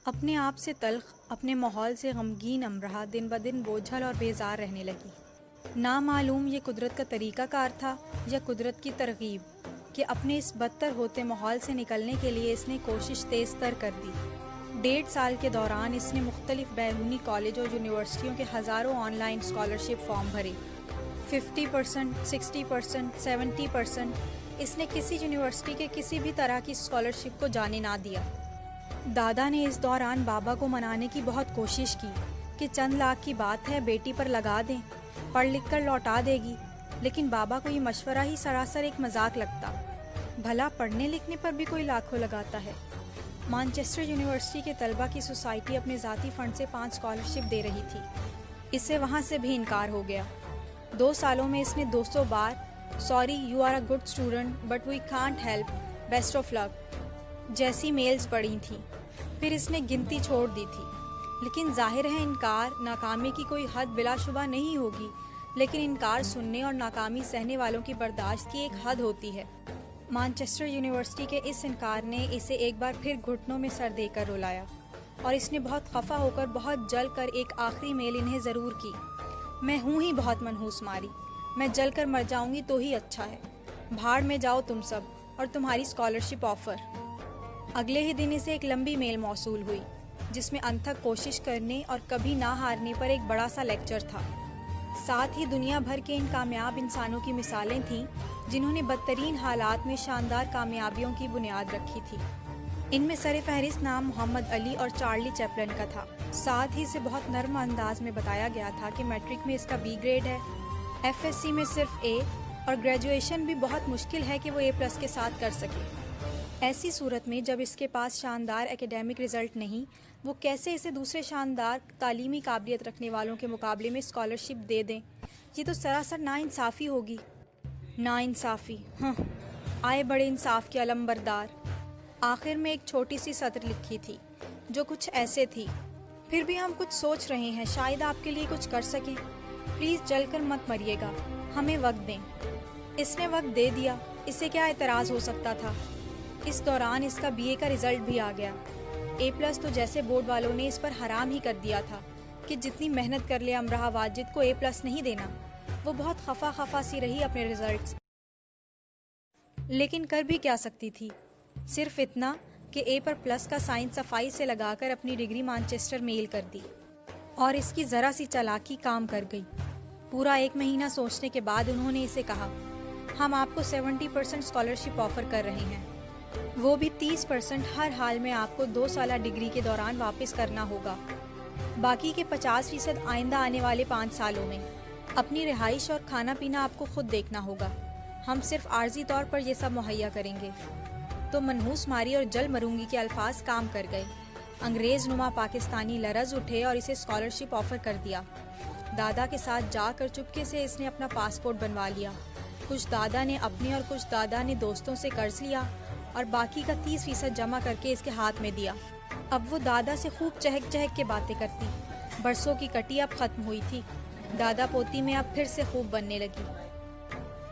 اپنے آپ سے تلخ، اپنے ماحول سے غمگین امرہ دن بدن بوجھل اور بیزار رہنے لگی۔ نامعلوم یہ قدرت کا طریقہ کار تھا یا قدرت کی ترغیب کہ اپنے اس بدتر ہوتے ماحول سے نکلنے کے لیے اس نے کوشش تیز تر کر دی۔ 1.5 سال کے دوران اس نے مختلف بیرونی کالج اور یونیورسٹیوں کے ہزاروں آن لائن اسکالرشپ فارم بھرے۔ 50%، 60%، 70%، اس نے کسی یونیورسٹی کے کسی بھی طرح کی اسکالرشپ کو جانے نہ دیا۔ دادا نے اس دوران بابا کو منانے کی بہت کوشش کی کہ چند لاکھ کی بات ہے، بیٹی پر لگا دیں، پڑھ لکھ کر لوٹا دے گی، لیکن بابا کو یہ مشورہ ہی سراسر ایک مذاق لگتا۔ بھلا پڑھنے لکھنے پر بھی کوئی لاکھوں لگاتا ہے۔ مانچسٹر یونیورسٹی کے طلبہ کی سوسائٹی اپنے ذاتی فنڈ سے 5 اسکالرشپ دے رہی تھی۔ اسے وہاں سے بھی انکار ہو گیا۔ 2 سالوں میں اس نے 200 بار "sorry, you are a good student but we can't help, best of luck" جیسی میلز پڑھی تھیں۔ پھر اس نے گنتی چھوڑ دی تھی۔ لیکن ظاہر ہے انکار ناکامی کی کوئی حد بلا شبہ نہیں ہوگی، لیکن انکار سننے اور ناکامی سہنے والوں کی برداشت کی ایک حد ہوتی ہے۔ مانچسٹر یونیورسٹی کے اس انکار نے اسے ایک بار پھر گھٹنوں میں سر دے کر رلایا، اور اس نے بہت خفا ہو کر بہت جل کر ایک آخری میل انہیں ضرور کی: "میں ہوں ہی بہت منحوس ماری، میں جل کر مر جاؤں گی تو ہی اچھا ہے، بھاڑ میں جاؤ تم سب اور تمہاری اسکالرشپ آفر"۔ اگلے ہی دن اسے ایک لمبی میل موصول ہوئی جس میں انتھک کوشش کرنے اور کبھی نہ ہارنے پر ایک بڑا سا لیکچر تھا۔ ساتھ ہی دنیا بھر کے ان کامیاب انسانوں کی مثالیں تھیں جنہوں نے بدترین حالات میں شاندار کامیابیوں کی بنیاد رکھی تھی۔ ان میں سر فہرست نام محمد علی اور چارلی چیپلن کا تھا۔ ساتھ ہی سے بہت نرم انداز میں بتایا گیا تھا کہ میٹرک میں اس کا B گریڈ ہے، FSC میں صرف A، اور گریجویشن بھی بہت مشکل ہے کہ وہ A+ کے ساتھ کر سکے۔ ایسی صورت میں جب اس کے پاس شاندار ایکیڈیمک رزلٹ نہیں، وہ کیسے اسے دوسرے شاندار تعلیمی قابلیت رکھنے والوں کے مقابلے میں اسکالرشپ دے دیں؟ یہ تو سراسر ناانصافی ہوگی۔ ناانصافی، آئے بڑے انصاف کے علم بردار۔ آخر میں ایک چھوٹی سی سطر لکھی تھی جو کچھ ایسے تھی: "پھر بھی ہم کچھ سوچ رہے ہیں، شاید آپ کے لیے کچھ کر سکیں، پلیز جل کر مت مریے گا، ہمیں وقت دیں"۔ اس نے وقت دے دیا، اسے کیا اعتراض ہو سکتا تھا؟ اس دوران اس کا BA کا رزلٹ بھی آ گیا۔ A+ تو جیسے بورڈ والوں نے اس پر حرام ہی کر دیا تھا کہ جتنی محنت کر لے امرہ واجد کو A+ نہیں دینا۔ وہ بہت خفا سی رہی اپنے رزلٹ سے، لیکن کر بھی کیا سکتی تھی؟ صرف اتنا کہ A پر پلس کا سائن صفائی سے لگا کر اپنی ڈگری مانچسٹر میل کر دی، اور اس کی ذرا سی چالاکی کام کر گئی۔ پورا 1 مہینہ سوچنے کے بعد انہوں نے اسے کہا: "ہم آپ کو 70% اسکالرشپ آفر کر رہے ہیں، وہ بھی 30% ہر حال میں آپ کو 2 سالہ ڈگری کے دوران واپس کرنا ہوگا، باقی کے 50% آئندہ آنے والے 5 سالوں میں۔ اپنی رہائش اور کھانا پینا آپ کو خود دیکھنا ہوگا، ہم صرف عارضی طور پر یہ سب مہیا کریں گے"۔ تو منحوس ماری اور جل مروں گی کے الفاظ کام کر گئے۔ انگریز نما پاکستانی لرز اٹھے اور اسے اسکالرشپ آفر کر دیا۔ دادا کے ساتھ جا کر چپکے سے اس نے اپنا پاسپورٹ بنوا لیا۔ کچھ دادا نے اپنے اور کچھ دادا نے دوستوں سے قرض لیا اور باقی کا 30% جمع کر کے اس کے ہاتھ میں دیا۔ اب وہ دادا سے خوب چہک چہک کے باتیں کرتی۔ برسوں کی کٹی اب ختم ہوئی تھی، دادا پوتی میں اب پھر سے خوب بننے لگی۔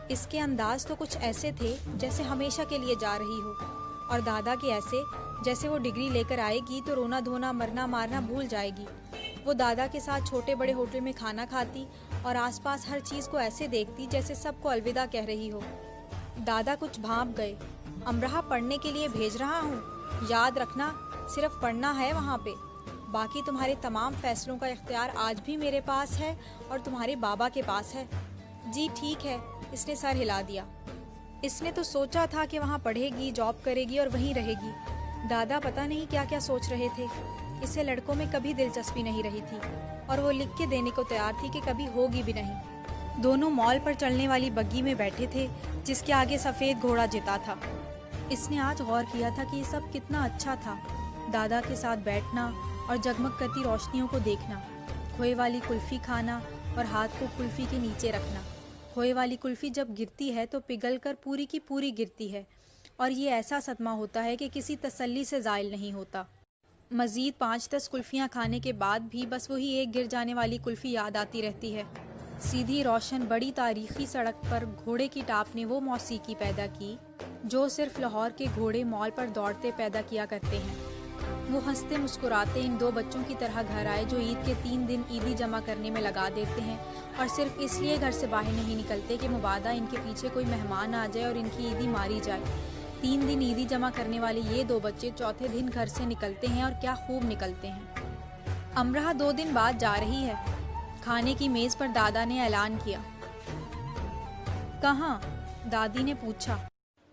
اس کے انداز تو کچھ ایسے تھے جیسے ہمیشہ کے لیے جا رہی ہو، اور دادا کے ایسے جیسے وہ ڈگری لے کر آئے گی تو رونا دھونا مرنا مارنا بھول جائے گی۔ وہ دادا کے ساتھ چھوٹے بڑے ہوٹل میں کھانا کھاتی اور آس پاس ہر چیز کو ایسے دیکھتی جیسے سب کو الوداع کہہ رہی ہو۔ دادا کچھ بھانپ گئے۔ "امرہ پڑھنے کے لیے بھیج رہا ہوں، یاد رکھنا صرف پڑھنا ہے وہاں پہ، باقی تمہارے تمام فیصلوں کا اختیار آج بھی میرے پاس ہے اور تمہارے بابا کے پاس ہے"۔ "جی ٹھیک ہے"، اس نے سر ہلا دیا۔ اس نے تو سوچا تھا کہ وہاں پڑھے گی، جاب کرے گی اور وہیں رہے گی۔ دادا پتہ نہیں کیا کیا سوچ رہے تھے۔ اسے لڑکوں میں کبھی دلچسپی نہیں رہی تھی، اور وہ لکھ کے دینے کو تیار تھی کہ کبھی ہوگی بھی نہیں۔ دونوں مال پر چلنے والی بگی میں بیٹھے تھے جس کے آگے سفید گھوڑا جتا تھا۔ اس نے آج غور کیا تھا کہ یہ سب کتنا اچھا تھا، دادا کے ساتھ بیٹھنا اور جگمگ کرتی روشنیوں کو دیکھنا، کھوئے والی کلفی کھانا اور ہاتھ کو کلفی کے نیچے رکھنا۔ کھوئے والی کلفی جب گرتی ہے تو پگھل کر پوری کی پوری گرتی ہے، اور یہ ایسا صدمہ ہوتا ہے کہ کسی تسلی سے زائل نہیں ہوتا۔ مزید 5-10 کلفیاں کھانے کے بعد بھی بس وہی ایک گر جانے والی کلفی یاد آتی رہتی ہے۔ سیدھی روشن بڑی تاریخی سڑک پر گھوڑے کی ٹاپ نے وہ موسیقی پیدا کی جو صرف لاہور کے گھوڑے مال پر دوڑتے پیدا کیا کرتے ہیں۔ وہ ہنستے مسکراتے ان دو بچوں کی طرح گھر آئے جو عید کے 3 دن عیدی جمع کرنے میں لگا دیتے ہیں اور صرف اس لیے گھر سے باہر نہیں نکلتے کہ مبادا ان کے پیچھے کوئی مہمان آ جائے اور ان کی عیدی ماری جائے۔ 3 دن عیدی جمع کرنے والے یہ دو بچے چوتھے دن گھر سے نکلتے ہیں اور کیا خوب نکلتے ہیں۔ امرہ 2 دن بعد جا رہی ہے۔ کھانے کی میز پر دادا نے اعلان کیا۔ کہاں؟ دادی نے پوچھا۔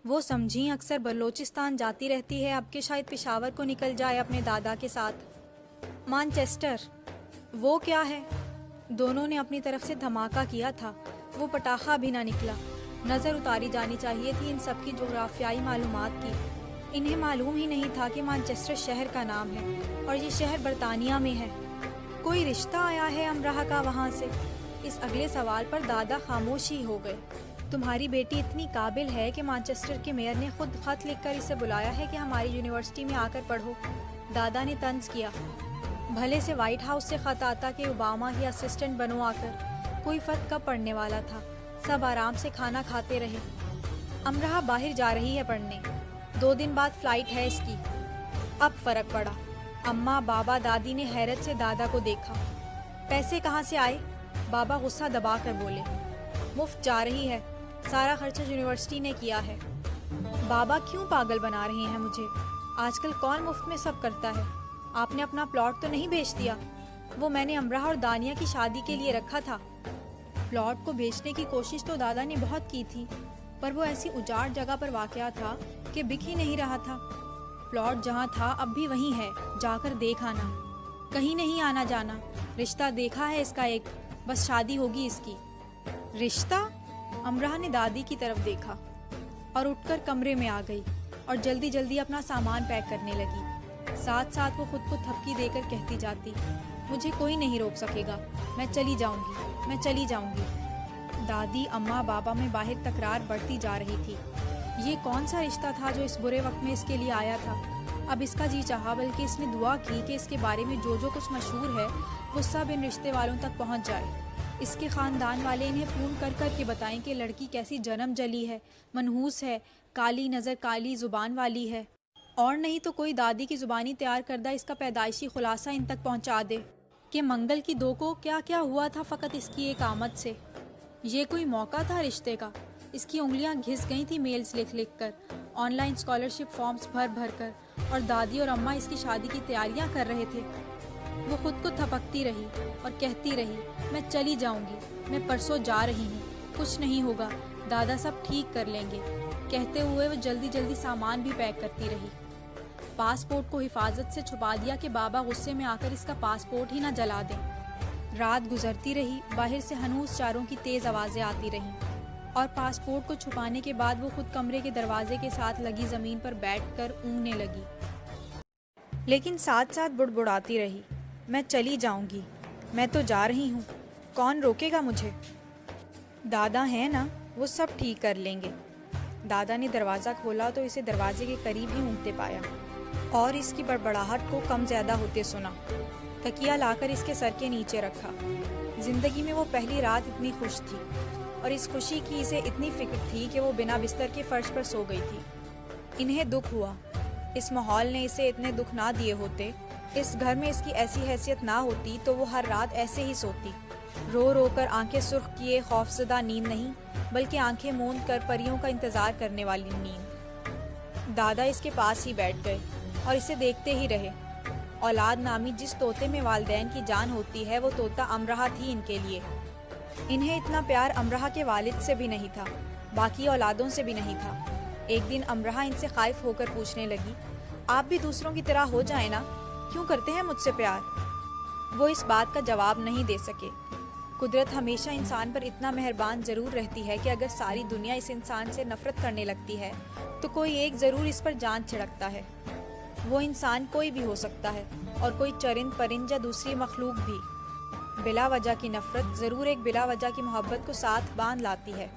وہ سمجھیں اکثر بلوچستان جاتی رہتی ہے، اب کہ شاید پشاور کو نکل جائے اپنے دادا کے ساتھ۔ مانچسٹر۔ وہ کیا ہے؟ دونوں نے اپنی طرف سے دھماکہ کیا تھا، وہ پٹاخہ بھی نہ نکلا۔ نظر اتاری جانی چاہیے تھی ان سب کی جغرافیائی معلومات کی۔ انہیں معلوم ہی نہیں تھا کہ مانچسٹر شہر کا نام ہے اور یہ شہر برطانیہ میں ہے۔ کوئی رشتہ آیا ہے امرہ کا وہاں سے؟ اس اگلے سوال پر دادا خاموش ہی ہو گئے۔ تمہاری بیٹی اتنی قابل ہے کہ مانچسٹر کے میئر نے خود خط لکھ کر اسے بلایا ہے کہ ہماری یونیورسٹی میں آ کر پڑھو۔ دادا نے طنز کیا۔ بھلے سے وائٹ ہاؤس سے خط آتا کہ اوباما کی اسسٹنٹ بنو آ کر، کوئی فرق کب پڑنے والا تھا، سب آرام سے کھانا کھاتے رہے۔ امرہ باہر جا رہی ہے پڑھنے، 2 دن بعد فلائٹ ہے اس کی۔ اب فرق پڑا۔ اماں، بابا، دادی نے حیرت سے دادا کو دیکھا۔ پیسے کہاں سے آئے؟ بابا غصہ دبا کر بولے۔ مفت جا رہی ہے، سارا خرچہ یونیورسٹی نے کیا ہے۔ بابا کیوں پاگل بنا رہے ہیں مجھے؟ آج کل کون مفت میں سب کرتا ہے؟ آپ نے اپنا پلاٹ تو نہیں بیچ دیا؟ وہ میں نے امرہ اور دانیہ کی شادی کے لیے رکھا تھا۔ پلاٹ کو بیچنے کی کوشش تو دادا نے بہت کی تھی، پر وہ ایسی اجاڑ جگہ پر واقع تھا کہ بک ہی نہیں رہا تھا۔ پلاٹ جہاں تھا اب بھی وہیں ہے، جا کر دیکھ آنا۔ کہیں نہیں آنا جانا، رشتہ دیکھا ہے اس کا ایک، بس شادی ہوگی اس کی۔ رشتہ؟ امرہ نے دادی کی طرف دیکھا اور اٹھ کر کمرے میں آ گئی اور جلدی جلدی اپنا سامان پیک کرنے لگی۔ ساتھ ساتھ وہ خود کو تھپکی دے کر کہتی جاتی، مجھے کوئی نہیں روک سکے گا، میں چلی جاؤں گی، میں چلی جاؤں گی۔ دادی، اماں، بابا میں باہر تکرار بڑھتی جا رہی تھی۔ یہ کون سا رشتہ تھا جو اس برے وقت میں اس کے لیے آیا تھا؟ اب اس کا جی چاہا، بلکہ اس نے دعا کی کہ اس کے بارے میں جو کچھ مشہور ہے وہ سب ان رشتے والوں تک پہنچ جائے۔ اس کے خاندان والے انہیں فون کر کر کے بتائیں کہ لڑکی کیسی جنم جلی ہے، منحوس ہے، کالی نظر، کالی زبان والی ہے، اور نہیں تو کوئی دادی کی زبانی تیار کردہ اس کا پیدائشی خلاصہ ان تک پہنچا دے کہ منگل کی 2 کو کیا کیا ہوا تھا فقط اس کی ایک آمد سے۔ یہ کوئی موقع تھا رشتے کا؟ اس کی انگلیاں گھس گئی تھی میلز لکھ لکھ کر، آن لائن اسکالرشپ فارمز بھر بھر کر، اور دادی اور اماں اس کی شادی کی تیاریاں کر رہے تھے۔ وہ خود کو تھپکتی رہی اور کہتی رہی، میں چلی جاؤں گی، میں پرسوں جا رہی ہوں، کچھ نہیں ہوگا، دادا سب ٹھیک کر لیں گے۔ کہتے ہوئے وہ جلدی جلدی سامان بھی پیک کرتی رہی۔ پاسپورٹ کو حفاظت سے چھپا دیا کہ بابا غصے میں آ کر اس کا پاسپورٹ ہی نہ جلا دیں۔ رات گزرتی رہی، باہر سے ہنوز چاروں کی تیز آوازیں آتی رہیں، اور پاسپورٹ کو چھپانے کے بعد وہ خود کمرے کے دروازے کے ساتھ لگی زمین پر بیٹھ کر اونگنے لگی، لیکن ساتھ ساتھ بڑبڑاتی رہی، میں چلی جاؤں گی، میں تو جا رہی ہوں، کون روکے گا مجھے؟ دادا ہیں نا، وہ سب ٹھیک کر لیں گے۔ دادا نے دروازہ کھولا تو اسے دروازے کے قریب ہی اونگتے پایا اور اس کی بڑبڑاہٹ کو کم زیادہ ہوتے سنا۔ تکیہ لا کر اس کے سر کے نیچے رکھا۔ زندگی میں وہ پہلی رات اتنی خوش تھی، اور اس خوشی کی اسے اتنی فکر تھی کہ وہ بنا بستر کے فرش پر سو گئی تھی۔ انہیں دکھ ہوا، اس ماحول نے اسے اتنے دکھ نہ دیے ہوتے، اس گھر میں اس کی ایسی حیثیت نہ ہوتی تو وہ ہر رات ایسے ہی سوتی، رو رو کر آنکھیں سرخ کیے، خوفزدہ نیند نہیں بلکہ آنکھیں موند کر پریوں کا انتظار کرنے والی نیند۔ دادا اس کے پاس ہی بیٹھ گئے اور اسے دیکھتے ہی رہے۔ اولاد نامی جس طوطے میں والدین کی جان ہوتی ہے، وہ طوطا امرہ تھی ان کے لیے۔ انہیں اتنا پیار امرہ کے والد سے بھی نہیں تھا، باقی اولادوں سے بھی نہیں تھا۔ ایک دن امرہ ان سے خائف ہو کر پوچھنے لگی، آپ بھی دوسروں کی طرح ہو جائیں نا، کیوں کرتے ہیں مجھ سے پیار؟ وہ اس بات کا جواب نہیں دے سکے۔ قدرت ہمیشہ انسان پر اتنا مہربان ضرور رہتی ہے کہ اگر ساری دنیا اس انسان سے نفرت کرنے لگتی ہے تو کوئی ایک ضرور اس پر جان چھڑکتا ہے۔ وہ انسان کوئی بھی ہو سکتا ہے، اور کوئی چرند پرند یا دوسری مخلوق بھی۔ بلا وجہ کی نفرت ضرور ایک بلا وجہ کی محبت کو ساتھ باندھ لاتی ہے۔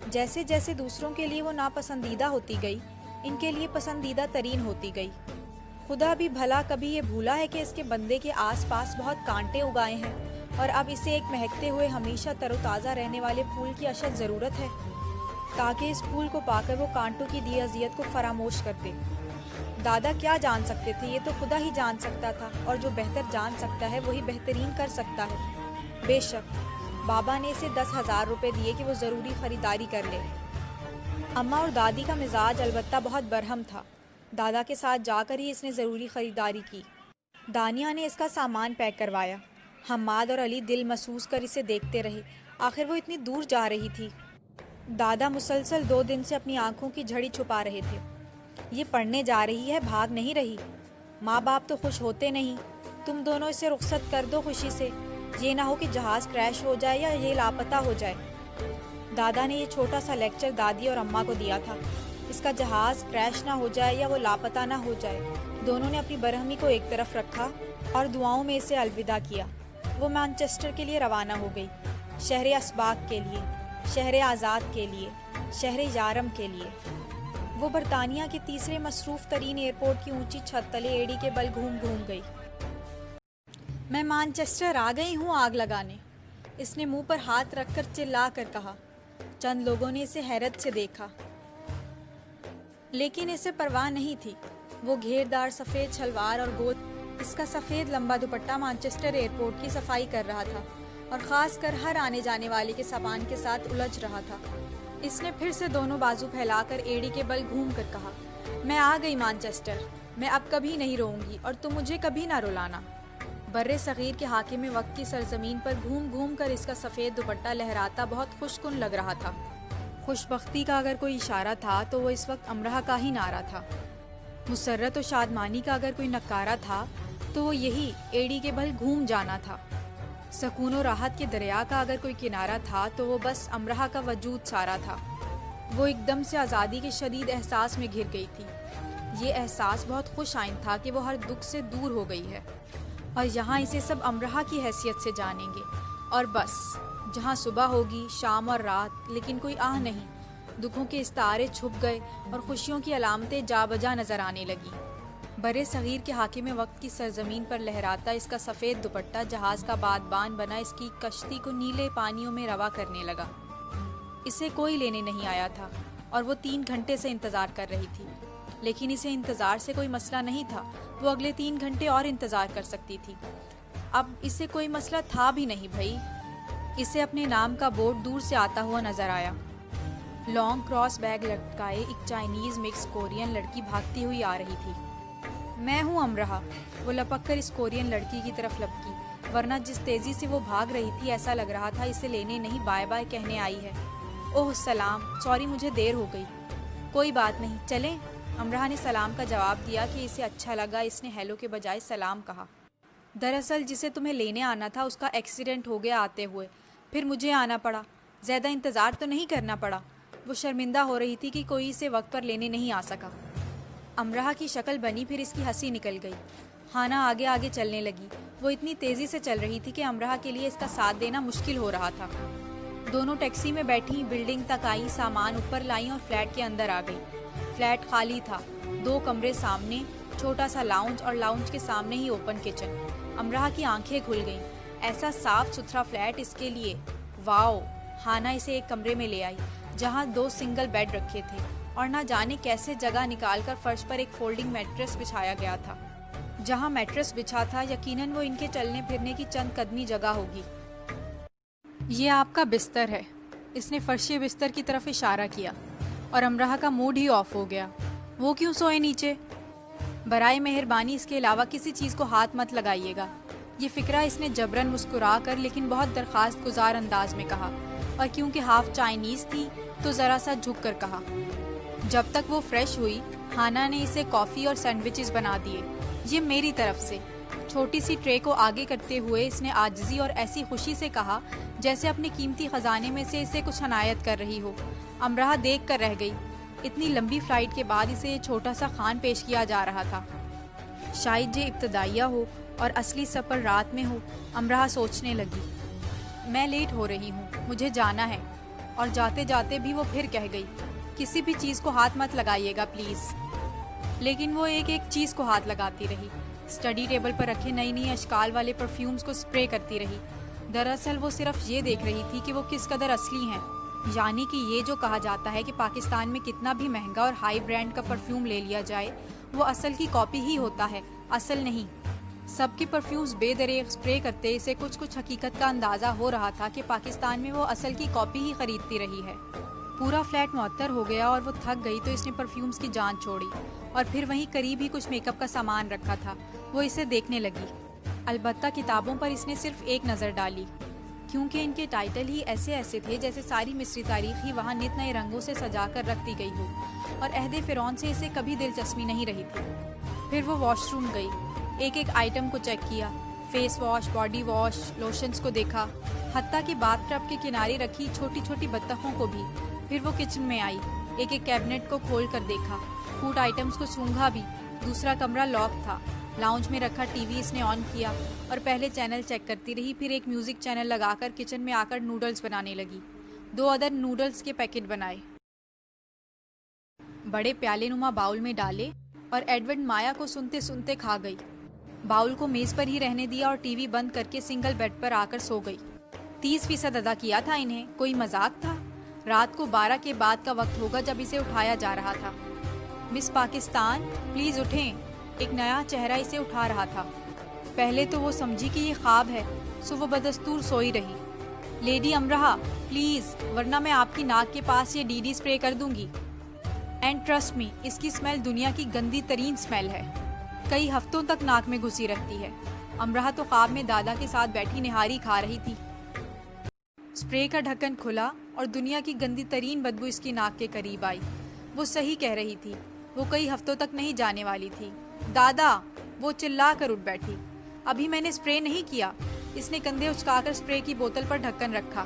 جیسے جیسے دوسروں کے لیے وہ ناپسندیدہ ہوتی گئی، ان کے لیے پسندیدہ ترین ہوتی گئی۔ خدا بھی بھلا کبھی یہ بھولا ہے کہ اس کے بندے کے آس پاس بہت کانٹے اگائے ہیں، اور اب اسے ایک مہکتے ہوئے ہمیشہ تر و تازہ رہنے والے پھول کی اشد ضرورت ہے، تاکہ اس پھول کو پا کر وہ کانٹوں کی دی اذیت کو فراموش کر دے۔ دادا کیا جان سکتے تھے؟ یہ تو خدا ہی جان سکتا تھا، اور جو بہتر جان سکتا ہے وہی بہترین کر سکتا ہے۔ بے شک بابا نے اسے 10,000 روپے دیے کہ وہ ضروری خریداری کر لے۔ اماں اور دادی کا مزاج البتہ بہت برہم تھا۔ دادا کے ساتھ جا کر ہی اس نے ضروری خریداری کی۔ دانیہ نے اس کا سامان پیک کروایا۔ حماد اور علی دل محسوس کر اسے دیکھتے رہے، آخر وہ اتنی دور جا رہی تھی۔ دادا مسلسل 2 دن سے اپنی آنکھوں کی جھڑی چھپا رہے تھے۔ یہ پڑھنے جا رہی ہے، بھاگ نہیں رہی۔ ماں باپ تو خوش ہوتے نہیں، تم دونوں اسے رخصت کر دو خوشی سے، یہ نہ ہو کہ جہاز کریش ہو جائے یا یہ لاپتہ ہو جائے۔ دادا نے یہ چھوٹا سا لیکچر دادی اور اماں کو دیا تھا۔ اس کا جہاز کریش نہ ہو جائے یا وہ لاپتہ نہ ہو جائے۔ دونوں نے اپنی برہمی کو ایک طرف رکھا اور دعاؤں میں اسے الوداع کیا۔ وہ مانچسٹر کے لیے روانہ ہو گئی، شہر اسباق کے لیے، شہر آزاد کے لیے، شہر یارم کے لیے۔ وہ برطانیہ کے تیسرے مصروف ترین ایئرپورٹ کی اونچی چھت تلے ایڑی کے بل گھوم گئی۔ میں مانچسٹر آ گئی ہوں آگ لگانے، اس نے منہ پر ہاتھ رکھ کر چلا کر کہا۔ چند لوگوں نے اسے حیرت سے دیکھا، لیکن اسے پرواہ نہیں تھی۔ وہ گھیردار سفید شلوار اور اس کا سفید لمبا دوپٹہ مانچسٹر ایئرپورٹ کی صفائی کر رہا تھا، اور خاص کر ہر آنے جانے والے کے سامان کے ساتھ الجھ رہا تھا۔ اس نے پھر سے دونوں بازو پھیلا کر ایڑی کے بل گھوم کر کہا، میں آ گئی مانچسٹر، میں اب کبھی نہیں روؤں گی اور تم مجھے کبھی نہ رلانا۔ برِ صغیر کے حاکم وقت کی سرزمین پر گھوم گھوم کر اس کا سفید دوپٹہ لہراتا بہت خوش کن لگ رہا تھا۔ خوش بختی کا اگر کوئی اشارہ تھا تو وہ اس وقت امرہ کا ہی نعرہ تھا۔ مسرت و شادمانی کا اگر کوئی نکارہ تھا تو وہ یہی ایڑی کے بل گھوم جانا تھا۔ سکون و راحت کے دریا کا اگر کوئی کنارہ تھا تو وہ بس امرہ کا وجود سارا تھا۔ وہ ایک دم سے آزادی کے شدید احساس میں گھر گئی تھی۔ یہ احساس بہت خوش آئند تھا کہ وہ ہر دکھ سے دور ہو گئی ہے، اور یہاں اسے سب امرہ کی حیثیت سے جانیں گے، اور بس جہاں صبح ہوگی، شام اور رات، لیکن کوئی آہ نہیں۔ دکھوں کے استعارے چھپ گئے اور خوشیوں کی علامتیں جا بجا نظر آنے لگی۔ برِ صغیر کے حاکم وقت کی سرزمین پر لہراتا اس کا سفید دوپٹہ جہاز کا بادبان بنا اس کی کشتی کو نیلے پانیوں میں روا کرنے لگا۔ اسے کوئی لینے نہیں آیا تھا اور وہ 3 گھنٹے سے انتظار کر رہی تھی، لیکن اسے انتظار سے کوئی مسئلہ نہیں تھا۔ وہ اگلے 3 گھنٹے اور انتظار کر سکتی تھی۔ اب اسے کوئی مسئلہ تھا بھی نہیں بھائی۔ اسے اپنے نام کا بورڈ دور سے آتا ہوا نظر آیا۔ لانگ کراس بیگ لٹکائے ایک چائنیز مکس کورین لڑکی بھاگتی ہوئی آ رہی تھی۔ میں ہوں امرہ، وہ لپک کر اس کورین لڑکی کی طرف لپکی، ورنہ جس تیزی سے وہ بھاگ رہی تھی ایسا لگ رہا تھا اسے لینے نہیں بائے بائے کہنے آئی ہے۔ اوہ سلام، سوری مجھے دیر ہو گئی۔ کوئی بات نہیں، چلیں۔ امرہ نے سلام کا جواب دیا کہ اسے اچھا لگا اس نے ہیلو کے بجائے سلام کہا۔ دراصل جسے تمہیں لینے آنا تھا اس کا ایکسیڈنٹ ہو گیا آتے ہوئے، پھر مجھے آنا پڑا۔ زیادہ انتظار تو نہیں کرنا پڑا۔ وہ شرمندہ ہو رہی تھی کہ کوئی اسے وقت پر لینے نہیں آ سکا۔ امرہ کی شکل بنی، پھر اس کی ہنسی نکل گئی۔ ہانہ آگے آگے چلنے لگی۔ وہ اتنی تیزی سے چل رہی تھی کہ امرہ کے لیے اس کا ساتھ دینا مشکل ہو رہا تھا۔ دونوں ٹیکسی میں بیٹھی، بلڈنگ تک آئیں، سامان اوپر لائیں اور فلیٹ کے اندر آ گئی۔ فلیٹ خالی تھا، 2 کمرے سامنے، چھوٹا سا لاؤنج اور لاؤنج کے سامنے ہی اوپن کچن۔ امرہ کی آنکھیں کھل گئیں۔ ایسا صاف ستھرا فلیٹ اس کے لیے، واؤ! ہانہ اسے ایک کمرے میں لے آئی جہاں 2 سنگل بیڈ رکھے تھے، اور نہ جانے کیسے جگہ نکال کر فرش پر ایک فولڈنگ میٹرس بچھایا گیا تھا۔ جہاں میٹرس بچھا تھا یقیناً وہ ان کے چلنے پھرنے کی چند قدمی جگہ ہوگی۔ یہ آپ کا بستر ہے، اس نے فرشی بستر کی طرف اشارہ کیا، اور امرہ کا موڈ ہی آف ہو گیا۔ وہ کیوں سوئے نیچے؟ برائے مہربانی اس کے علاوہ کسی چیز کو ہاتھ مت لگائیے گا۔ یہ فکرہ اس نے جبراً مسکرا کر لیکن بہت درخواست گزار انداز میں کہا، اور کیونکہ ہاف چائنیز تھی تو ذرا سا جھک کر کہا۔ جب تک وہ فریش ہوئی، ہانہ نے اسے کافی اور سینڈوچز بنا دیے۔ یہ میری طرف سے۔ چھوٹی سی ٹرے کو آگے کرتے ہوئے اس نے عاجزی اور ایسی خوشی سے کہا جیسے اپنے قیمتی خزانے میں سے اسے کچھ عنایت کر رہی ہو۔ امرہ دیکھ کر رہ گئی۔ اتنی لمبی فلائٹ کے بعد اسے یہ چھوٹا سا خوان پیش کیا جا رہا تھا۔ شاید یہ ابتدائیہ ہو اور اصلی سفر رات میں ہو، امرہ سوچنے لگی۔ میں لیٹ ہو رہی ہوں، مجھے جانا ہے۔ اور جاتے جاتے بھی وہ پھر کہہ گئی، کسی بھی چیز کو ہاتھ مت لگائیے گا پلیز۔ لیکن وہ ایک ایک چیز کو ہاتھ لگاتی رہی۔ اسٹڈی ٹیبل پر رکھے نئی نئی اشکال والے پرفیومز کو سپرے کرتی رہی۔ دراصل وہ صرف یہ دیکھ رہی تھی کہ وہ کس قدر اصلی ہیں۔ یعنی کہ یہ جو کہا جاتا ہے کہ پاکستان میں کتنا بھی مہنگا اور ہائی برانڈ کا پرفیوم لے لیا جائے وہ اصل کی کاپی ہی ہوتا ہے، اصل نہیں۔ سب کے پرفیومز بے دریغ اسپرے کرتے اسے کچھ حقیقت کا اندازہ ہو رہا تھا کہ پاکستان میں وہ اصل کی کاپی ہی خریدتی رہی ہے۔ پورا فلیٹ معطر ہو گیا اور وہ تھک گئی تو اس نے پرفیومز کی جان چھوڑی اور پھر وہیں قریب ہی کچھ میک اپ کا سامان رکھا تھا، وہ اسے دیکھنے لگی۔ البتہ کتابوں پر اس نے صرف ایک نظر ڈالی، کیونکہ ان کے ٹائٹل ہی ایسے تھے جیسے ساری مصری تاریخ ہی وہاں نت نئے رنگوں سے سجا کر رکھ دی گئی ہو، اور عہد فرعون سے اسے کبھی دلچسپی نہیں رہی تھی۔ پھر وہ واش روم گئی، ایک آئٹم کو چیک کیا، فیس واش، باڈی واش، لوشنز کو دیکھا، حتیٰ کہ باتھ ٹب کے کنارے رکھی چھوٹی بطخوں کو بھی۔ پھر وہ کچن میں آئی، ایک کیبنٹ کو کھول کر دیکھا، فوڈ آئٹمز کو سونگھا بھی۔ دوسرا کمرہ لاک تھا، لاؤنج میں رکھا ٹی وی اس نے آن کیا اور پہلے چینل چیک کرتی رہی، پھر ایک میوزک چینل لگا کر کچن میں آ کر نوڈلز بنانے لگی۔ 2 عدد نوڈلز کے پیکٹ بنائے، بڑے پیالے نما باؤل میں ڈالے اور ایڈورڈ مایا کو سنتے سنتے کھا گئی۔ باؤل کو میز پر ہی رہنے دیا اور ٹی وی بند کر کے سنگل بیڈ پر آ کر سو گئی۔ 30% ادا کیا تھا انہیں، کوئی مذاق تھا؟ رات کو 12 کے بعد کا وقت ہوگا جب اسے اٹھایا جا رہا تھا۔ مس پاکستان پلیز اٹھیں، ایک نیا چہرہ اسے اٹھا رہا تھا۔ پہلے تو وہ سمجھی کہ یہ خواب ہے، سو وہ بدستور سوئی رہی۔ لیڈی امرہا پلیز، ورنہ میں آپ کی ناک کے پاس یہ ڈی اسپرے کر دوں گی۔ اینڈ ٹرسٹ می، اس کی اسمیل دنیا کی گندی ترین اسمیل ہے، کئی ہفتوں تک ناک میں گھسی رہتی ہے۔ امرہا تو خواب میں دادا کے ساتھ بیٹھی نہاری کھا رہی تھی۔ اسپرے کا ڈھکن کھلا اور دنیا کی گندی ترین بدبو اس کی ناک کے قریب آئی۔ وہ صحیح کہہ رہی تھی، وہ کئی ہفتوں تک نہیں جانے والی تھی۔ دادا! وہ چلا کر اٹھ بیٹھی۔ ابھی میں نے اسپرے نہیں کیا۔ اس نے کندھے اچکا کر اسپرے کی بوتل پر ڈھکن رکھا۔